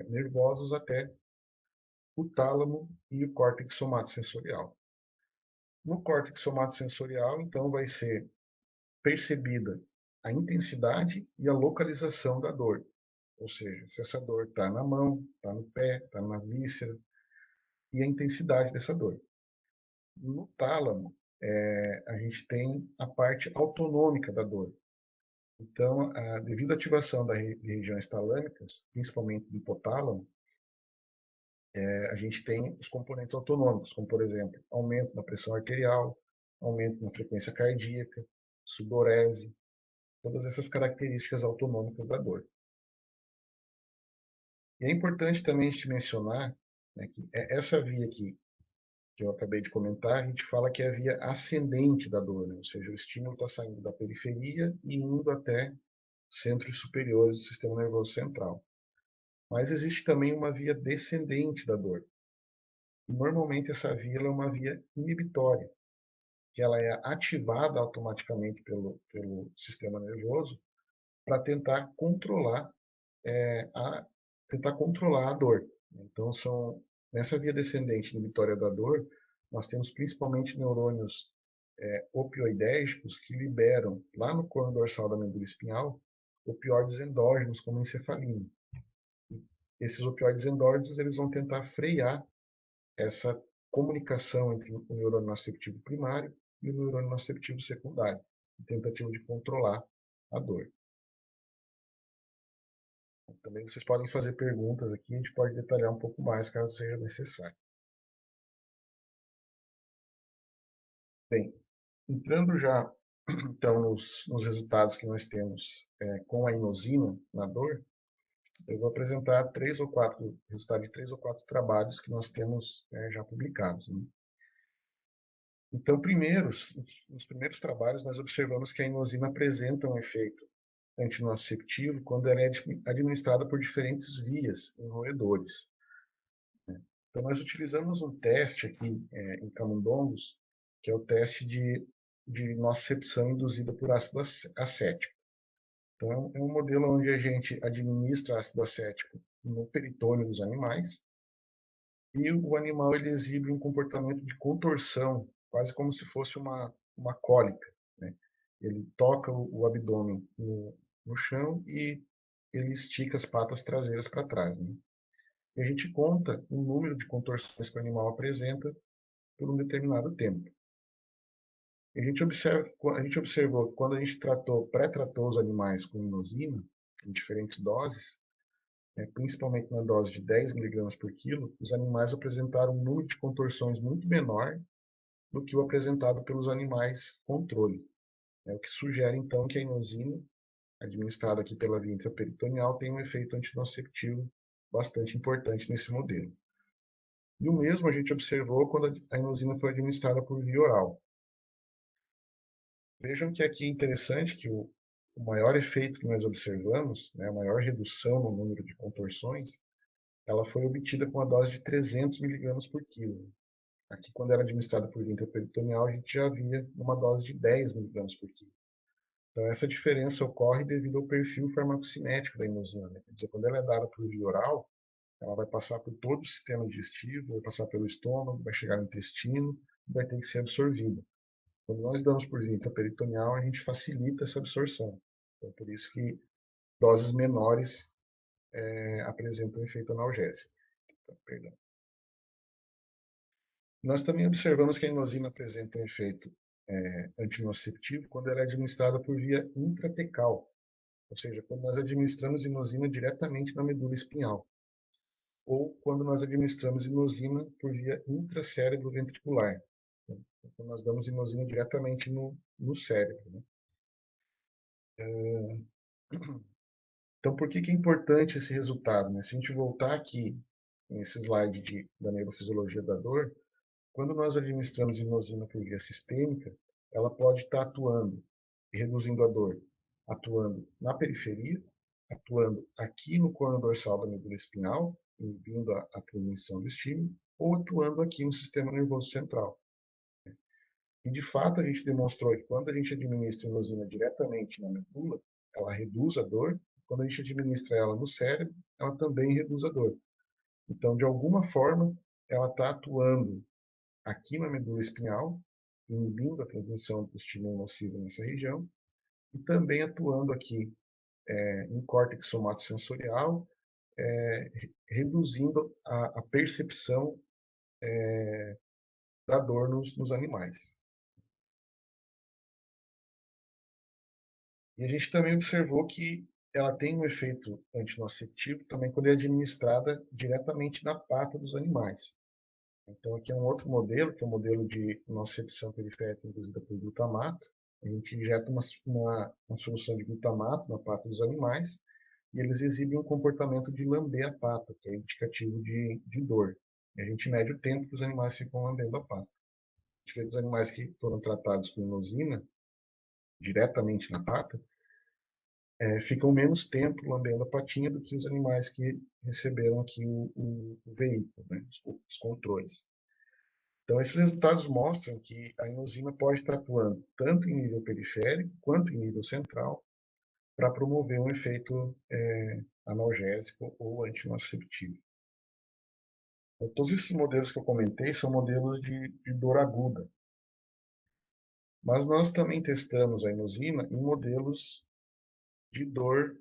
nervosos até o tálamo e o córtex somatosensorial. No córtex somatosensorial, então, vai ser percebida a intensidade e a localização da dor. Ou seja, se essa dor está na mão, está no pé, está na víscera, e a intensidade dessa dor. No tálamo, a gente tem a parte autonômica da dor. Então, devido à ativação de regiões talâmicas, principalmente do hipotálamo, a gente tem os componentes autonômicos, como, por exemplo, aumento na pressão arterial, aumento na frequência cardíaca, sudorese, todas essas características autonômicas da dor. E é importante também a gente mencionar, né, que essa via aqui, que eu acabei de comentar, a gente fala que é a via ascendente da dor, né? Ou seja, o estímulo está saindo da periferia e indo até centros superiores do sistema nervoso central. Mas existe também uma via descendente da dor. E normalmente essa via é uma via inibitória, que ela é ativada automaticamente pelo sistema nervoso para tentar controlar a dor. Então, nessa via descendente inibitória da dor, nós temos principalmente neurônios opioidérgicos que liberam, lá no corno dorsal da medula espinhal, opioides endógenos, como a encefalina. Esses opioides endógenos eles vão tentar frear essa comunicação entre o neurônio nociceptivo primário e o neurônio nociceptivo secundário, tentativa de controlar a dor. Também vocês podem fazer perguntas aqui, a gente pode detalhar um pouco mais caso seja necessário. Bem, entrando já então nos resultados que nós temos com a inosina na dor, eu vou apresentar resultados de 3 ou 4 trabalhos que nós temos já publicados, né? Então, nos primeiros trabalhos, nós observamos que a inosina apresenta um efeito antinociceptivo quando ela é administrada por diferentes vias em roedores. Então, nós utilizamos um teste aqui em camundongos, que é o teste de nocicepção induzida por ácido acético. Então, é um modelo onde a gente administra ácido acético no peritônio dos animais e o animal ele exibe um comportamento de contorção, quase como se fosse uma cólica, né? Ele toca o abdômen no chão e ele estica as patas traseiras para trás, né? E a gente conta o número de contorções que o animal apresenta por um determinado tempo. A gente observou que quando a gente pré-tratou os animais com inosina, em diferentes doses, principalmente na dose de 10 mg por quilo, os animais apresentaram um número de contorções muito menor do que o apresentado pelos animais controle. O que sugere, então, que a inosina, administrada aqui pela via intraperitoneal, tem um efeito antinociceptivo bastante importante nesse modelo. E o mesmo a gente observou quando a inosina foi administrada por via oral. Vejam que aqui é interessante que o maior efeito que nós observamos, a maior redução no número de contorções, ela foi obtida com a dose de 300 mg por quilo. Aqui, quando era administrada por via intraperitoneal, a gente já via uma dose de 10 mg por quilo. Então, essa diferença ocorre devido ao perfil farmacocinético da inosina. Quer dizer, quando ela é dada por via oral, ela vai passar por todo o sistema digestivo, vai passar pelo estômago, vai chegar no intestino e vai ter que ser absorvida. Quando nós damos por via intraperitoneal, a gente facilita essa absorção. Então, por isso que doses menores apresentam efeito analgésico. Perdão. Nós também observamos que a inosina apresenta um efeito antinociceptivo quando ela é administrada por via intratecal, ou seja, quando nós administramos inosina diretamente na medula espinhal, ou quando nós administramos inosina por via intracérebro ventricular, quando nós damos inosina diretamente no cérebro, né? Então, por que é importante esse resultado, né? Se a gente voltar aqui nesse slide da neurofisiologia da dor, quando nós administramos inosina por via sistêmica, ela pode estar atuando e reduzindo a dor, atuando na periferia, atuando aqui no corno dorsal da medula espinhal, inibindo a transmissão do estímulo, ou atuando aqui no sistema nervoso central. E, de fato, a gente demonstrou que quando a gente administra inosina diretamente na medula, ela reduz a dor. Quando a gente administra ela no cérebro, ela também reduz a dor. Então, de alguma forma, ela está atuando aqui na medula espinhal, inibindo a transmissão do estímulo nocivo nessa região, e também atuando aqui no córtex somatosensorial, reduzindo a percepção da dor nos animais. E a gente também observou que ela tem um efeito antinociceptivo também quando é administrada diretamente na pata dos animais. Então, aqui é um outro modelo, que é o modelo de nocicepção periférica induzida por glutamato. A gente injeta uma solução de glutamato na pata dos animais e eles exibem um comportamento de lamber a pata, que é indicativo de dor. E a gente mede o tempo que os animais ficam lambendo a pata. A gente vê que os animais que foram tratados com inosina, diretamente na pata, ficam menos tempo lambendo a patinha do que os animais que receberam aqui o veículo, né, os controles. Então, esses resultados mostram que a inosina pode estar atuando tanto em nível periférico quanto em nível central para promover um efeito analgésico ou antinociceptivo. Então, todos esses modelos que eu comentei são modelos de dor aguda. Mas nós também testamos a inosina em modelos de dor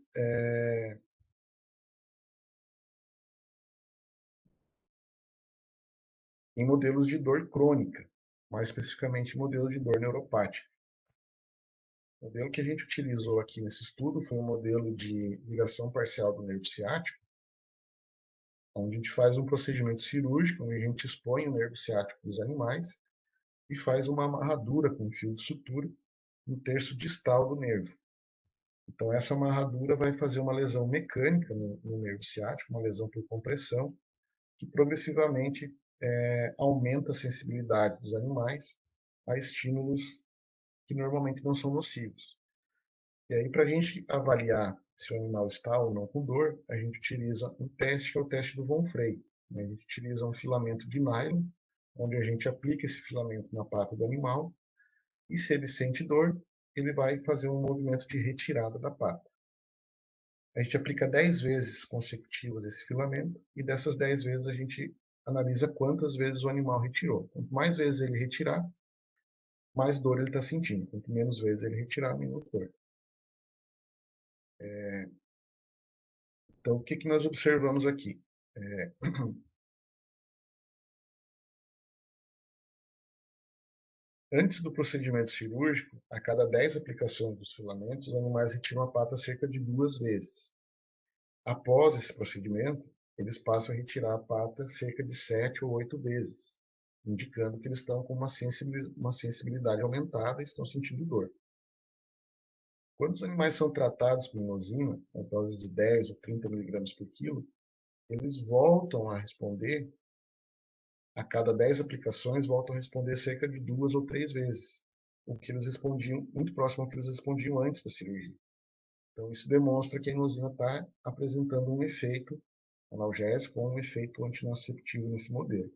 em modelos de dor crônica, mais especificamente modelos de dor neuropática. O modelo que a gente utilizou aqui nesse estudo foi um modelo de ligação parcial do nervo ciático, onde a gente faz um procedimento cirúrgico, onde a gente expõe o nervo ciático dos animais e faz uma amarradura com fio de sutura no terço distal do nervo. Então, essa amarradura vai fazer uma lesão mecânica no nervo ciático, uma lesão por compressão, que progressivamente aumenta a sensibilidade dos animais a estímulos que normalmente não são nocivos. E aí, para a gente avaliar se o animal está ou não com dor, a gente utiliza um teste, que é o teste do Von Frey. A gente utiliza um filamento de nylon, onde a gente aplica esse filamento na pata do animal, e se ele sente dor, ele vai fazer um movimento de retirada da pata. A gente aplica 10 vezes consecutivas esse filamento, e dessas 10 vezes a gente analisa quantas vezes o animal retirou. Quanto mais vezes ele retirar, mais dor ele está sentindo. Quanto menos vezes ele retirar, menos dor. Então, o que nós observamos aqui? Antes do procedimento cirúrgico, a cada 10 aplicações dos filamentos, os animais retiram a pata cerca de 2 vezes. Após esse procedimento, eles passam a retirar a pata cerca de 7 ou 8 vezes, indicando que eles estão com uma sensibilidade aumentada e estão sentindo dor. Quando os animais são tratados com inosina, as doses de 10 ou 30 mg por quilo, eles voltam a responder, a cada 10 aplicações, voltam a responder cerca de 2 ou 3 vezes, o que eles respondiam, muito próximo ao que eles respondiam antes da cirurgia. Então, isso demonstra que a inosina está apresentando um efeito analgésico ou um efeito antinociceptivo nesse modelo.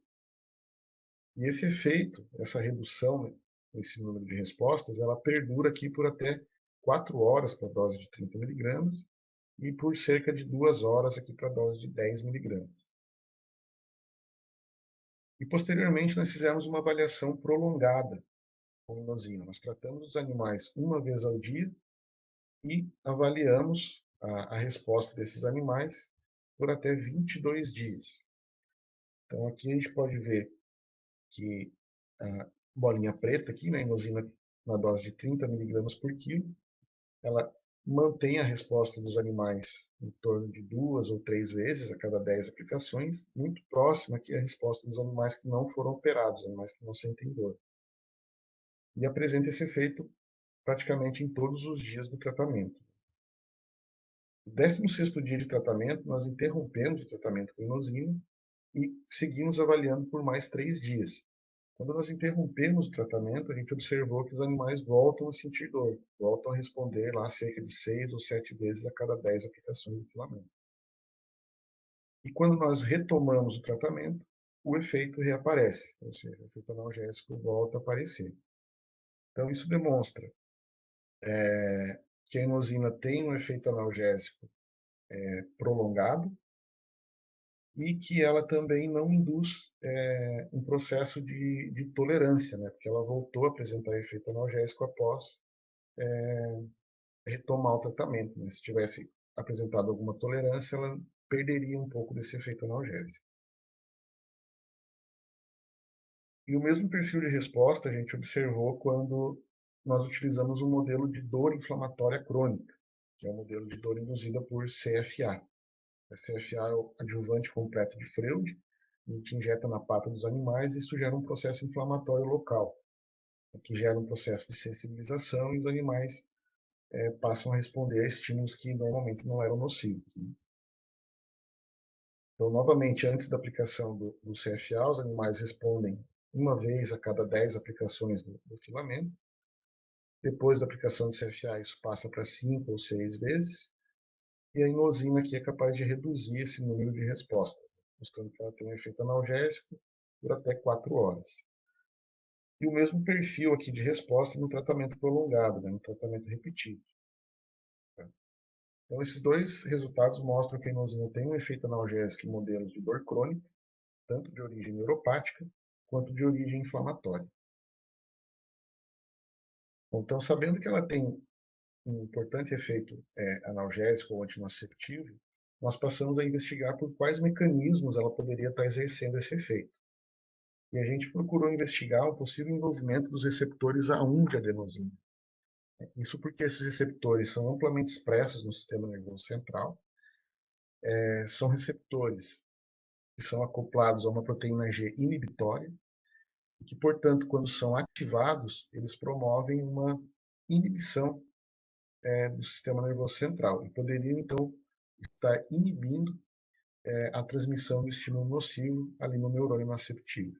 E esse efeito, essa redução nesse número de respostas, ela perdura aqui por até 4 horas para a dose de 30 mg e por cerca de 2 horas aqui para a dose de 10 mg. E posteriormente nós fizemos uma avaliação prolongada com inosina. Nós tratamos os animais uma vez ao dia e avaliamos a resposta desses animais por até 22 dias. Então aqui a gente pode ver que a bolinha preta aqui, né, inosina na dose de 30 mg por quilo, ela mantém a resposta dos animais em torno de 2 ou 3 vezes a cada 10 aplicações, muito próxima aqui à resposta dos animais que não foram operados, animais que não sentem dor. E apresenta esse efeito praticamente em todos os dias do tratamento. No 16º dia de tratamento, nós interrompemos o tratamento com inosina e seguimos avaliando por mais 3 dias. Quando nós interrompemos o tratamento, a gente observou que os animais voltam a sentir dor, voltam a responder lá cerca de 6 ou 7 vezes a cada 10 aplicações do filamento. E quando nós retomamos o tratamento, o efeito reaparece, ou seja, o efeito analgésico volta a aparecer. Então, isso demonstra que a inosina tem um efeito analgésico prolongado e que ela também não induz um processo de tolerância, né? Porque ela voltou a apresentar efeito analgésico após retomar o tratamento. Né? Se tivesse apresentado alguma tolerância, ela perderia um pouco desse efeito analgésico. E o mesmo perfil de resposta a gente observou quando nós utilizamos um modelo de dor inflamatória crônica, que é um modelo de dor induzida por CFA. A CFA é o adjuvante completo de Freud, a gente injeta na pata dos animais e isso gera um processo inflamatório local, que gera um processo de sensibilização e os animais passam a responder a estímulos que normalmente não eram nocivos. Né? Então, novamente, antes da aplicação do CFA, os animais respondem uma vez a cada 10 aplicações do filamento. Depois da aplicação do CFA, isso passa para 5 ou 6 vezes. E a inosina aqui é capaz de reduzir esse número de respostas, mostrando que ela tem um efeito analgésico por até 4 horas. E o mesmo perfil aqui de resposta no tratamento prolongado, no tratamento repetido. Então, esses dois resultados mostram que a inosina tem um efeito analgésico em modelos de dor crônica, tanto de origem neuropática quanto de origem inflamatória. Então, sabendo que ela tem um importante efeito analgésico ou antinociceptivo, nós passamos a investigar por quais mecanismos ela poderia estar exercendo esse efeito. E a gente procurou investigar o possível envolvimento dos receptores A1 de adenosina. Isso porque esses receptores são amplamente expressos no sistema nervoso central. São receptores que são acoplados a uma proteína G inibitória, e que, portanto, quando são ativados, eles promovem uma inibição do sistema nervoso central e poderiam, então, estar inibindo a transmissão do estímulo nocivo ali no neurônio nociceptivo.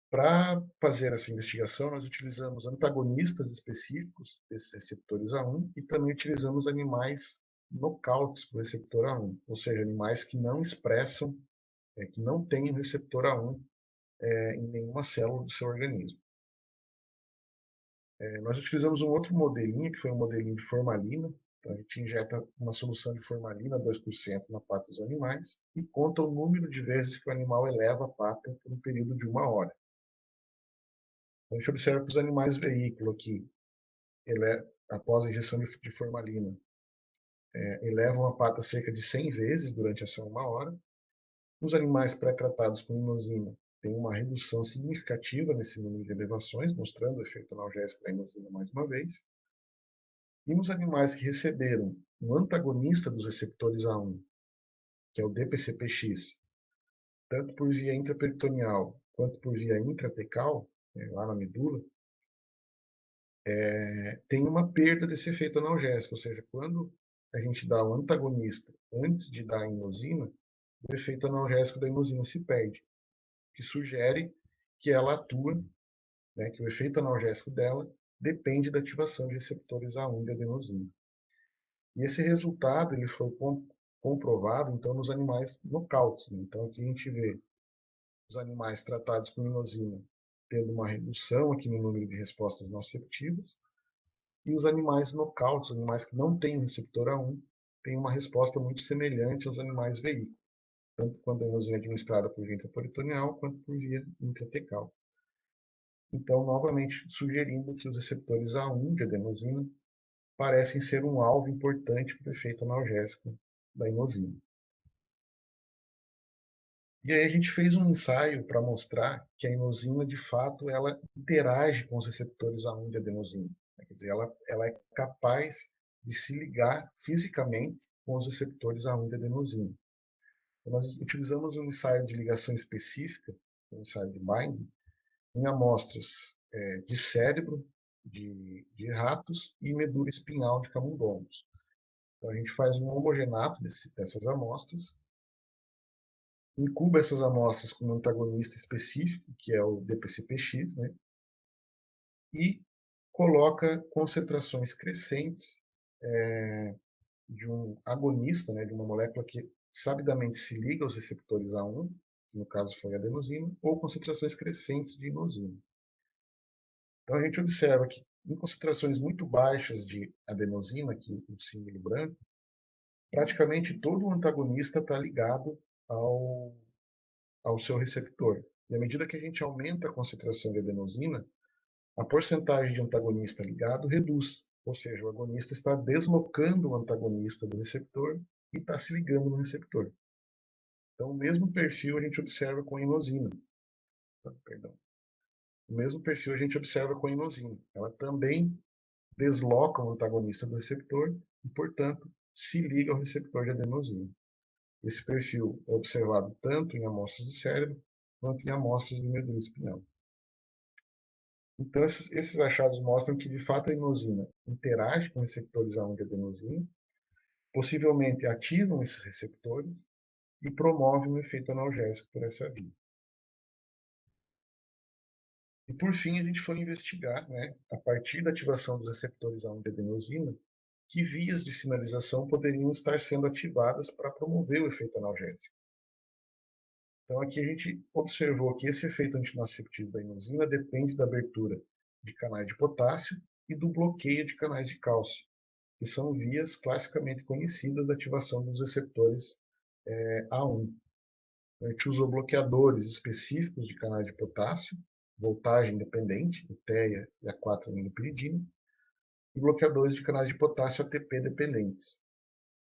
Para fazer essa investigação, nós utilizamos antagonistas específicos desses receptores A1 e também utilizamos animais nocautes para o receptor A1, ou seja, animais que não expressam, que não têm o receptor A1 em nenhuma célula do seu organismo. Nós utilizamos um outro modelinho, que foi um modelinho de formalina. Então, a gente injeta uma solução de formalina 2% na pata dos animais e conta o número de vezes que o animal eleva a pata por um período de 1 hora. Então, a gente observa que os animais veículo aqui, após a injeção de formalina, elevam a pata cerca de 100 vezes durante essa 1 hora. Os animais pré-tratados com inosina têm uma redução significativa nesse número de elevações, mostrando o efeito analgésico da inosina mais uma vez. E nos animais que receberam um antagonista dos receptores A1, que é o DPCPX, tanto por via intraperitoneal quanto por via intratecal, lá na medula, tem uma perda desse efeito analgésico, ou seja, quando a gente dá o antagonista antes de dar a inosina, o efeito analgésico da inosina se perde, que sugere que ela atua, que o efeito analgésico dela depende da ativação de receptores A1 de adenosina. E esse resultado ele foi comprovado então nos animais nocautes. Então aqui a gente vê os animais tratados com inosina tendo uma redução aqui no número de respostas nociceptivas, e os animais nocautes, os animais que não têm o receptor A1, têm uma resposta muito semelhante aos animais veículo, tanto quando a inosina é administrada por via intraperitoneal quanto por via intratecal. Então, novamente, sugerindo que os receptores A1 de adenosina parecem ser um alvo importante para o efeito analgésico da inosina. E aí a gente fez um ensaio para mostrar que a inosina, de fato, ela interage com os receptores A1 de adenosina. Quer dizer, ela é capaz de se ligar fisicamente com os receptores A1 de adenosina. Então, nós utilizamos um ensaio de ligação específica, um ensaio de binding, em amostras de cérebro de ratos e medula espinhal de camundongos. Então, a gente faz um homogenato dessas amostras, incuba essas amostras com um antagonista específico, que é o DPCPX, e coloca concentrações crescentes de um agonista, de uma molécula que sabidamente se liga aos receptores A1, que no caso foi a adenosina, ou concentrações crescentes de inosina. Então a gente observa que em concentrações muito baixas de adenosina, aqui o símbolo branco, praticamente todo o antagonista está ligado ao seu receptor. E à medida que a gente aumenta a concentração de adenosina, a porcentagem de antagonista ligado reduz. Ou seja, o agonista está deslocando o antagonista do receptor e está se ligando no receptor. Então, o mesmo perfil a gente observa com a inosina. O mesmo perfil a gente observa com a inosina. Ela também desloca o antagonista do receptor e, portanto, se liga ao receptor de adenosina. Esse perfil é observado tanto em amostras de cérebro quanto em amostras de medula espinhal. Então, esses achados mostram que, de fato, a inosina interage com receptores A1 de adenosina, possivelmente ativam esses receptores e promovem um efeito analgésico por essa via. E por fim, a gente foi investigar, né, a partir da ativação dos receptores A1 de adenosina, que vias de sinalização poderiam estar sendo ativadas para promover o efeito analgésico. Então, aqui a gente observou que esse efeito antinociceptivo da inosina depende da abertura de canais de potássio e do bloqueio de canais de cálcio, que são vias classicamente conhecidas da ativação dos receptores A1. A gente usou bloqueadores específicos de canais de potássio, voltagem dependente, o TEA e a 4-aminopiridina, e bloqueadores de canais de potássio ATP dependentes.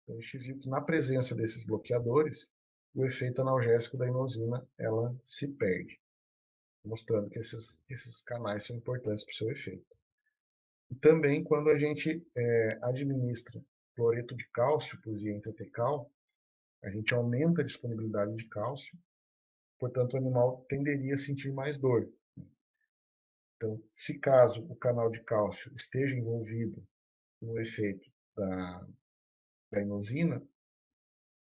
Então, a gente viu que na presença desses bloqueadores, o efeito analgésico da inosina ela se perde, mostrando que esses canais são importantes para o seu efeito. E também quando a gente administra cloreto de cálcio por via intratecal, a gente aumenta a disponibilidade de cálcio, portanto o animal tenderia a sentir mais dor. Então, se caso o canal de cálcio esteja envolvido no efeito da inosina,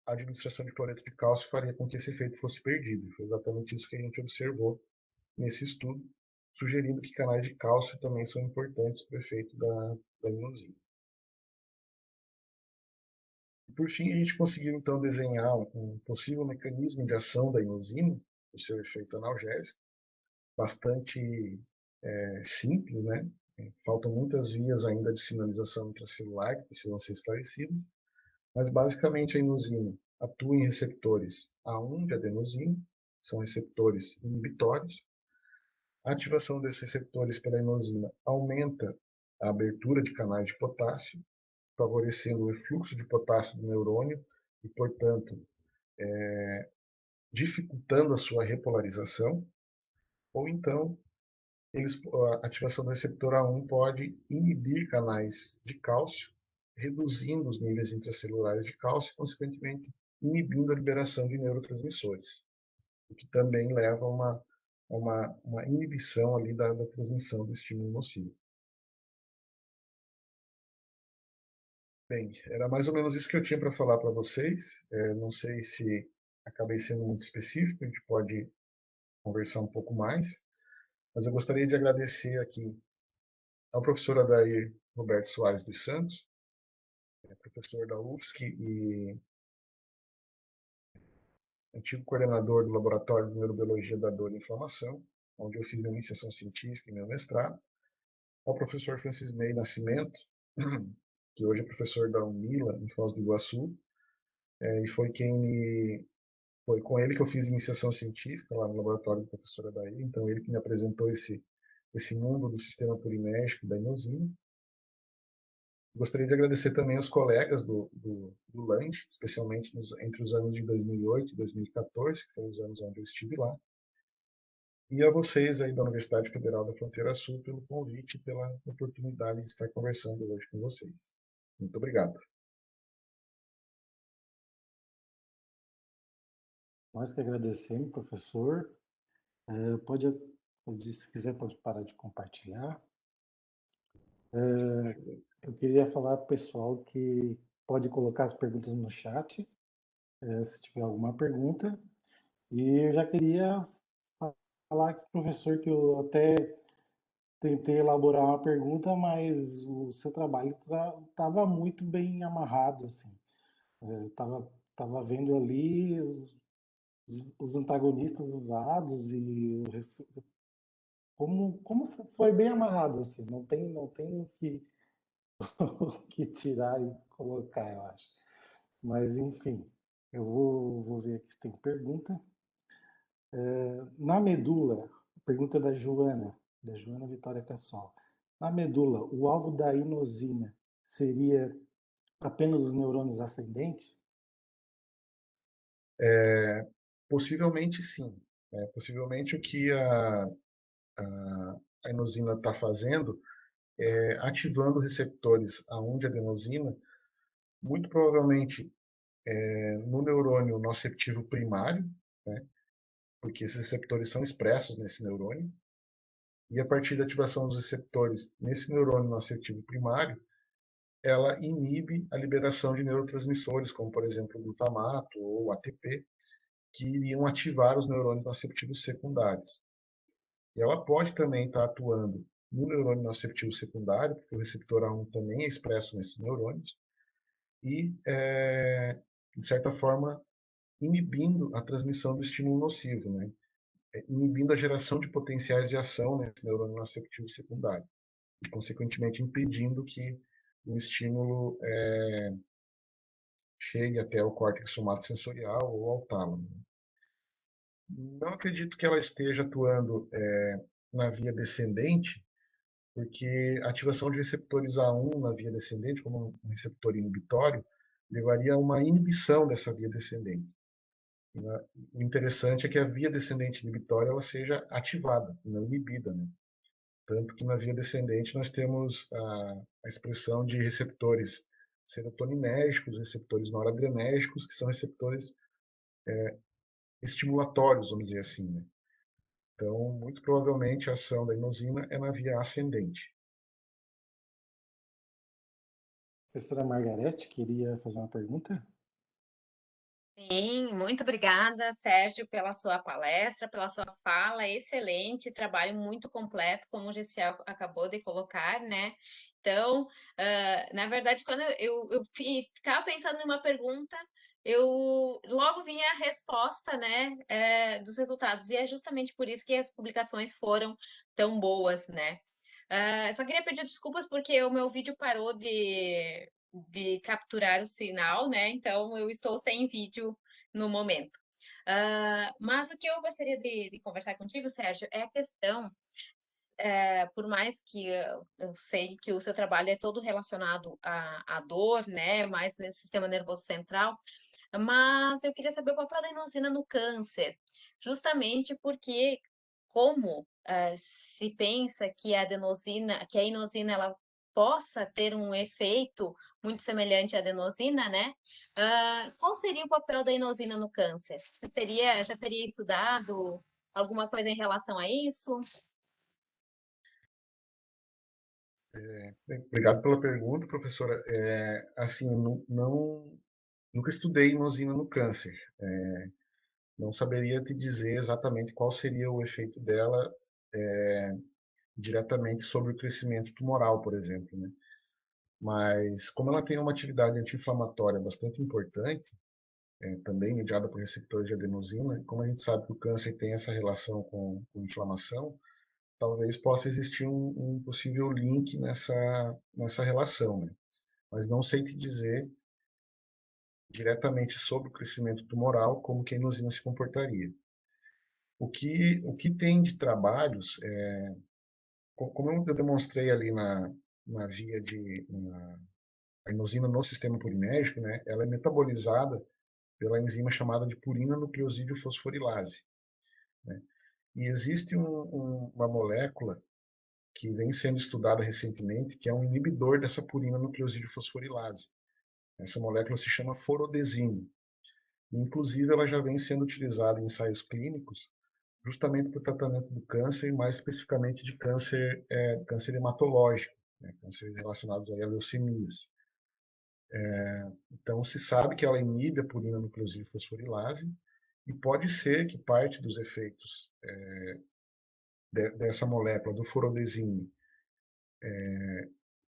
a administração de cloreto de cálcio faria com que esse efeito fosse perdido. Foi exatamente isso que a gente observou nesse estudo, sugerindo que canais de cálcio também são importantes para o efeito da inosina. E por fim, a gente conseguiu então desenhar um possível mecanismo de ação da inosina, o seu efeito analgésico, bastante simples, né? Faltam muitas vias ainda de sinalização intracelular que precisam ser esclarecidas, mas basicamente a inosina atua em receptores A1 de adenosina, são receptores inibitórios. A ativação desses receptores pela inosina aumenta a abertura de canais de potássio, favorecendo o efluxo de potássio do neurônio e, portanto, dificultando a sua repolarização, ou então a ativação do receptor A1 pode inibir canais de cálcio, reduzindo os níveis intracelulares de cálcio e, consequentemente, inibindo a liberação de neurotransmissores, o que também leva a uma inibição ali da transmissão do estímulo nocivo. Bem, era mais ou menos isso que eu tinha para falar para vocês. Não sei se acabei sendo muito específico, a gente pode conversar um pouco mais, mas eu gostaria de agradecer aqui ao professor Adair Roberto Soares dos Santos, professor da UFSC e antigo coordenador do Laboratório de Neurobiologia da Dor e Inflamação, onde eu fiz minha iniciação científica e meu mestrado, ao professor Francisney Nascimento, que hoje é professor da UNILA, em Foz do Iguaçu, e foi com ele que eu fiz iniciação científica lá no laboratório do professor Adair, então ele que me apresentou esse mundo do sistema purinérgico da inosina. Gostaria de agradecer também aos colegas do LAND, especialmente entre os anos de 2008 e 2014, que foram os anos onde eu estive lá, e a vocês aí da Universidade Federal da Fronteira Sul pelo convite e pela oportunidade de estar conversando hoje com vocês. Muito obrigado. Nós que agradecemos, professor. Se quiser, pode parar de compartilhar. Eu queria falar para o pessoal que pode colocar as perguntas no chat, se tiver alguma pergunta. E eu já queria falar com o professor que eu até tentei elaborar uma pergunta, mas o seu trabalho estava muito bem amarrado, assim. Tava vendo ali os antagonistas usados e como foi bem amarrado, assim. Não tem o que que tirar e colocar, eu acho. Mas, enfim, eu vou ver aqui se tem pergunta. Na medula, pergunta da Joana Vitória Cassol. Na medula, o alvo da inosina seria apenas os neurônios ascendentes? Possivelmente sim. Possivelmente o que a inosina está fazendo é ativando receptores A1 de adenosina, muito provavelmente no neurônio nociceptivo primário, né, porque esses receptores são expressos nesse neurônio, e a partir da ativação dos receptores nesse neurônio nociceptivo primário, ela inibe a liberação de neurotransmissores, como, por exemplo, o glutamato ou ATP, que iriam ativar os neurônios nociceptivos secundários. E ela pode também estar atuando no neurônio nociceptivo secundário, porque o receptor A1 também é expresso nesses neurônios, e, de certa forma, inibindo a transmissão do estímulo nocivo, né? Inibindo a geração de potenciais de ação nesse neurônio nociceptivo secundário, e, consequentemente, impedindo que o estímulo chegue até o córtex somatosensorial ou ao tálamo. Não acredito que ela esteja atuando na via descendente, porque a ativação de receptores A1 na via descendente, como um receptor inibitório, levaria a uma inibição dessa via descendente. O interessante é que a via descendente inibitória ela seja ativada, não inibida, né? Tanto que na via descendente nós temos a expressão de receptores serotoninérgicos, receptores noradrenérgicos, que são receptores estimulatórios, vamos dizer assim, né? Então, muito provavelmente a ação da inosina é na via ascendente. Professora Margarete, queria fazer uma pergunta? Sim, muito obrigada, Sérgio, pela sua palestra, pela sua fala, excelente, trabalho muito completo, como o Gessiel acabou de colocar, né? Então, na verdade, quando eu ficava pensando em uma pergunta, eu logo vinha a resposta, né, dos resultados, e é justamente por isso que as publicações foram tão boas, né? Só queria pedir desculpas porque o meu vídeo parou de capturar o sinal, né? Então eu estou sem vídeo no momento. Mas o que eu gostaria de conversar contigo, Sérgio, é a questão, por mais que eu sei que o seu trabalho é todo relacionado à dor, né? Mais nesse sistema nervoso central, mas eu queria saber o papel da inosina no câncer, justamente porque como se pensa que que a inosina ela possa ter um efeito muito semelhante à adenosina, né? Qual seria o papel da inosina no câncer? Você já teria estudado alguma coisa em relação a isso? Bem, obrigado pela pergunta, professora. Assim, nunca estudei inosina no câncer. Não saberia te dizer exatamente qual seria o efeito dela diretamente sobre o crescimento tumoral, por exemplo, né? Mas como ela tem uma atividade anti-inflamatória bastante importante, também mediada por receptores de adenosina, como a gente sabe que o câncer tem essa relação com inflamação, talvez possa existir um possível link nessa relação, né? Mas não sei te dizer diretamente sobre o crescimento tumoral como que a inosina se comportaria. O que tem de trabalhos, como eu demonstrei ali na via a inosina no sistema purinérgico, né, ela é metabolizada pela enzima chamada de purina nucleosídeo fosforilase, né? E existe uma molécula que vem sendo estudada recentemente, que é um inibidor dessa purina nucleosídeo fosforilase. Essa molécula se chama forodesine. Inclusive, ela já vem sendo utilizada em ensaios clínicos justamente para o tratamento do câncer, mais especificamente de câncer hematológico, né, cânceres relacionados a leucemias. Então, se sabe que ela inibe a purina nucleosídeo fosforilase e pode ser que parte dos efeitos dessa molécula, do forodesine,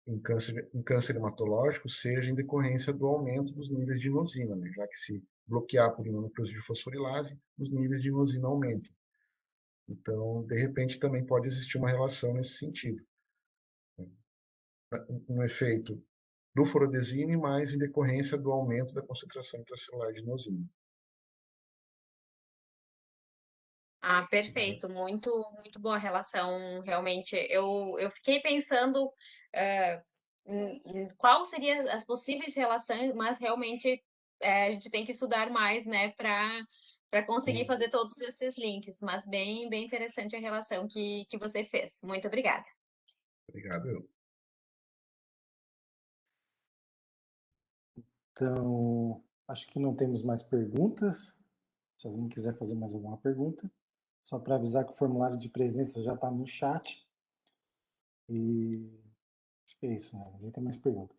em câncer hematológico seja em decorrência do aumento dos níveis de inosina, né? Já que se bloquear a purina nucleosídeo fosforilase, os níveis de inosina aumentam. Então, de repente, também pode existir uma relação nesse sentido. Um efeito do forodesine, mas em decorrência do aumento da concentração intracelular de inosina. Perfeito, muito, muito boa relação, realmente. Eu fiquei pensando em qual seriam as possíveis relações, mas realmente a gente tem que estudar mais, né, para conseguir fazer todos esses links. Mas bem, bem interessante a relação que você fez. Muito obrigada. Obrigado. Então, acho que não temos mais perguntas. Se alguém quiser fazer mais alguma pergunta, só para avisar que o formulário de presença já está no chat. E acho que é isso, né? Ninguém tem mais pergunta.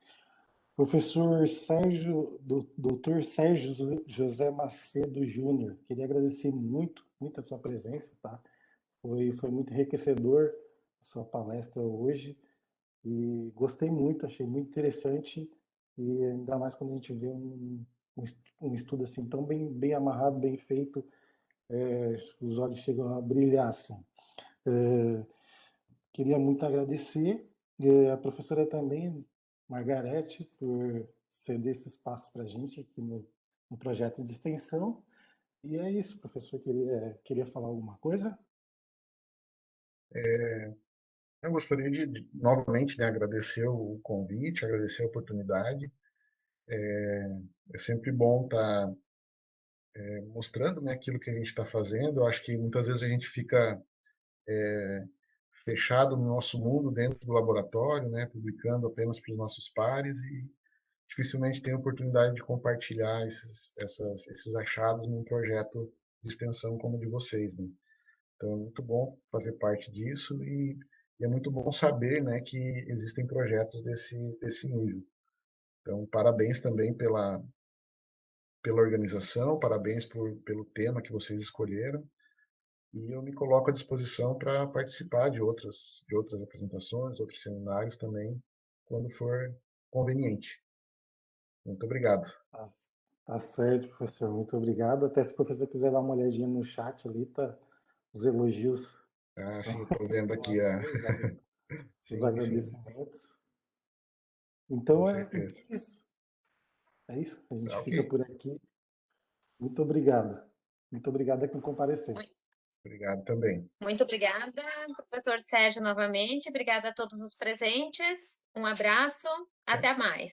Professor Sérgio, doutor Sérgio José Macedo Júnior, queria agradecer muito, muito a sua presença, tá? Foi muito enriquecedor a sua palestra hoje e gostei muito, achei muito interessante e ainda mais quando a gente vê um estudo assim tão bem amarrado, bem feito, os olhos chegam a brilhar assim. Queria muito agradecer a professora também, Margarete, por ceder esse espaço para a gente aqui no projeto de extensão. E é isso, professor. Queria falar alguma coisa? Eu gostaria de novamente, né, agradecer o convite, agradecer a oportunidade. É sempre bom estar mostrando, né, aquilo que a gente está fazendo. Eu acho que muitas vezes a gente fica fechado no nosso mundo dentro do laboratório, né, publicando apenas para os nossos pares e dificilmente tem a oportunidade de compartilhar esses achados num projeto de extensão como o de vocês, né? Então é muito bom fazer parte disso e é muito bom saber, né, que existem projetos desse nível. Então parabéns também pela organização, parabéns pelo tema que vocês escolheram. E eu me coloco à disposição para participar de outras apresentações, outros seminários também, quando for conveniente. Muito obrigado. Tá certo, professor. Muito obrigado. Até se o professor quiser dar uma olhadinha no chat ali, tá? Os elogios Ah, sim, estão estou vendo aqui os Sim, sim, agradecimentos. com Então certeza. isso. É isso. A gente Tá fica ok. por aqui. Muito obrigado. Muito obrigado a quem compareceu. Obrigado também. Muito obrigada, professor Sérgio, novamente. Obrigada a todos os presentes. Um abraço. Até mais.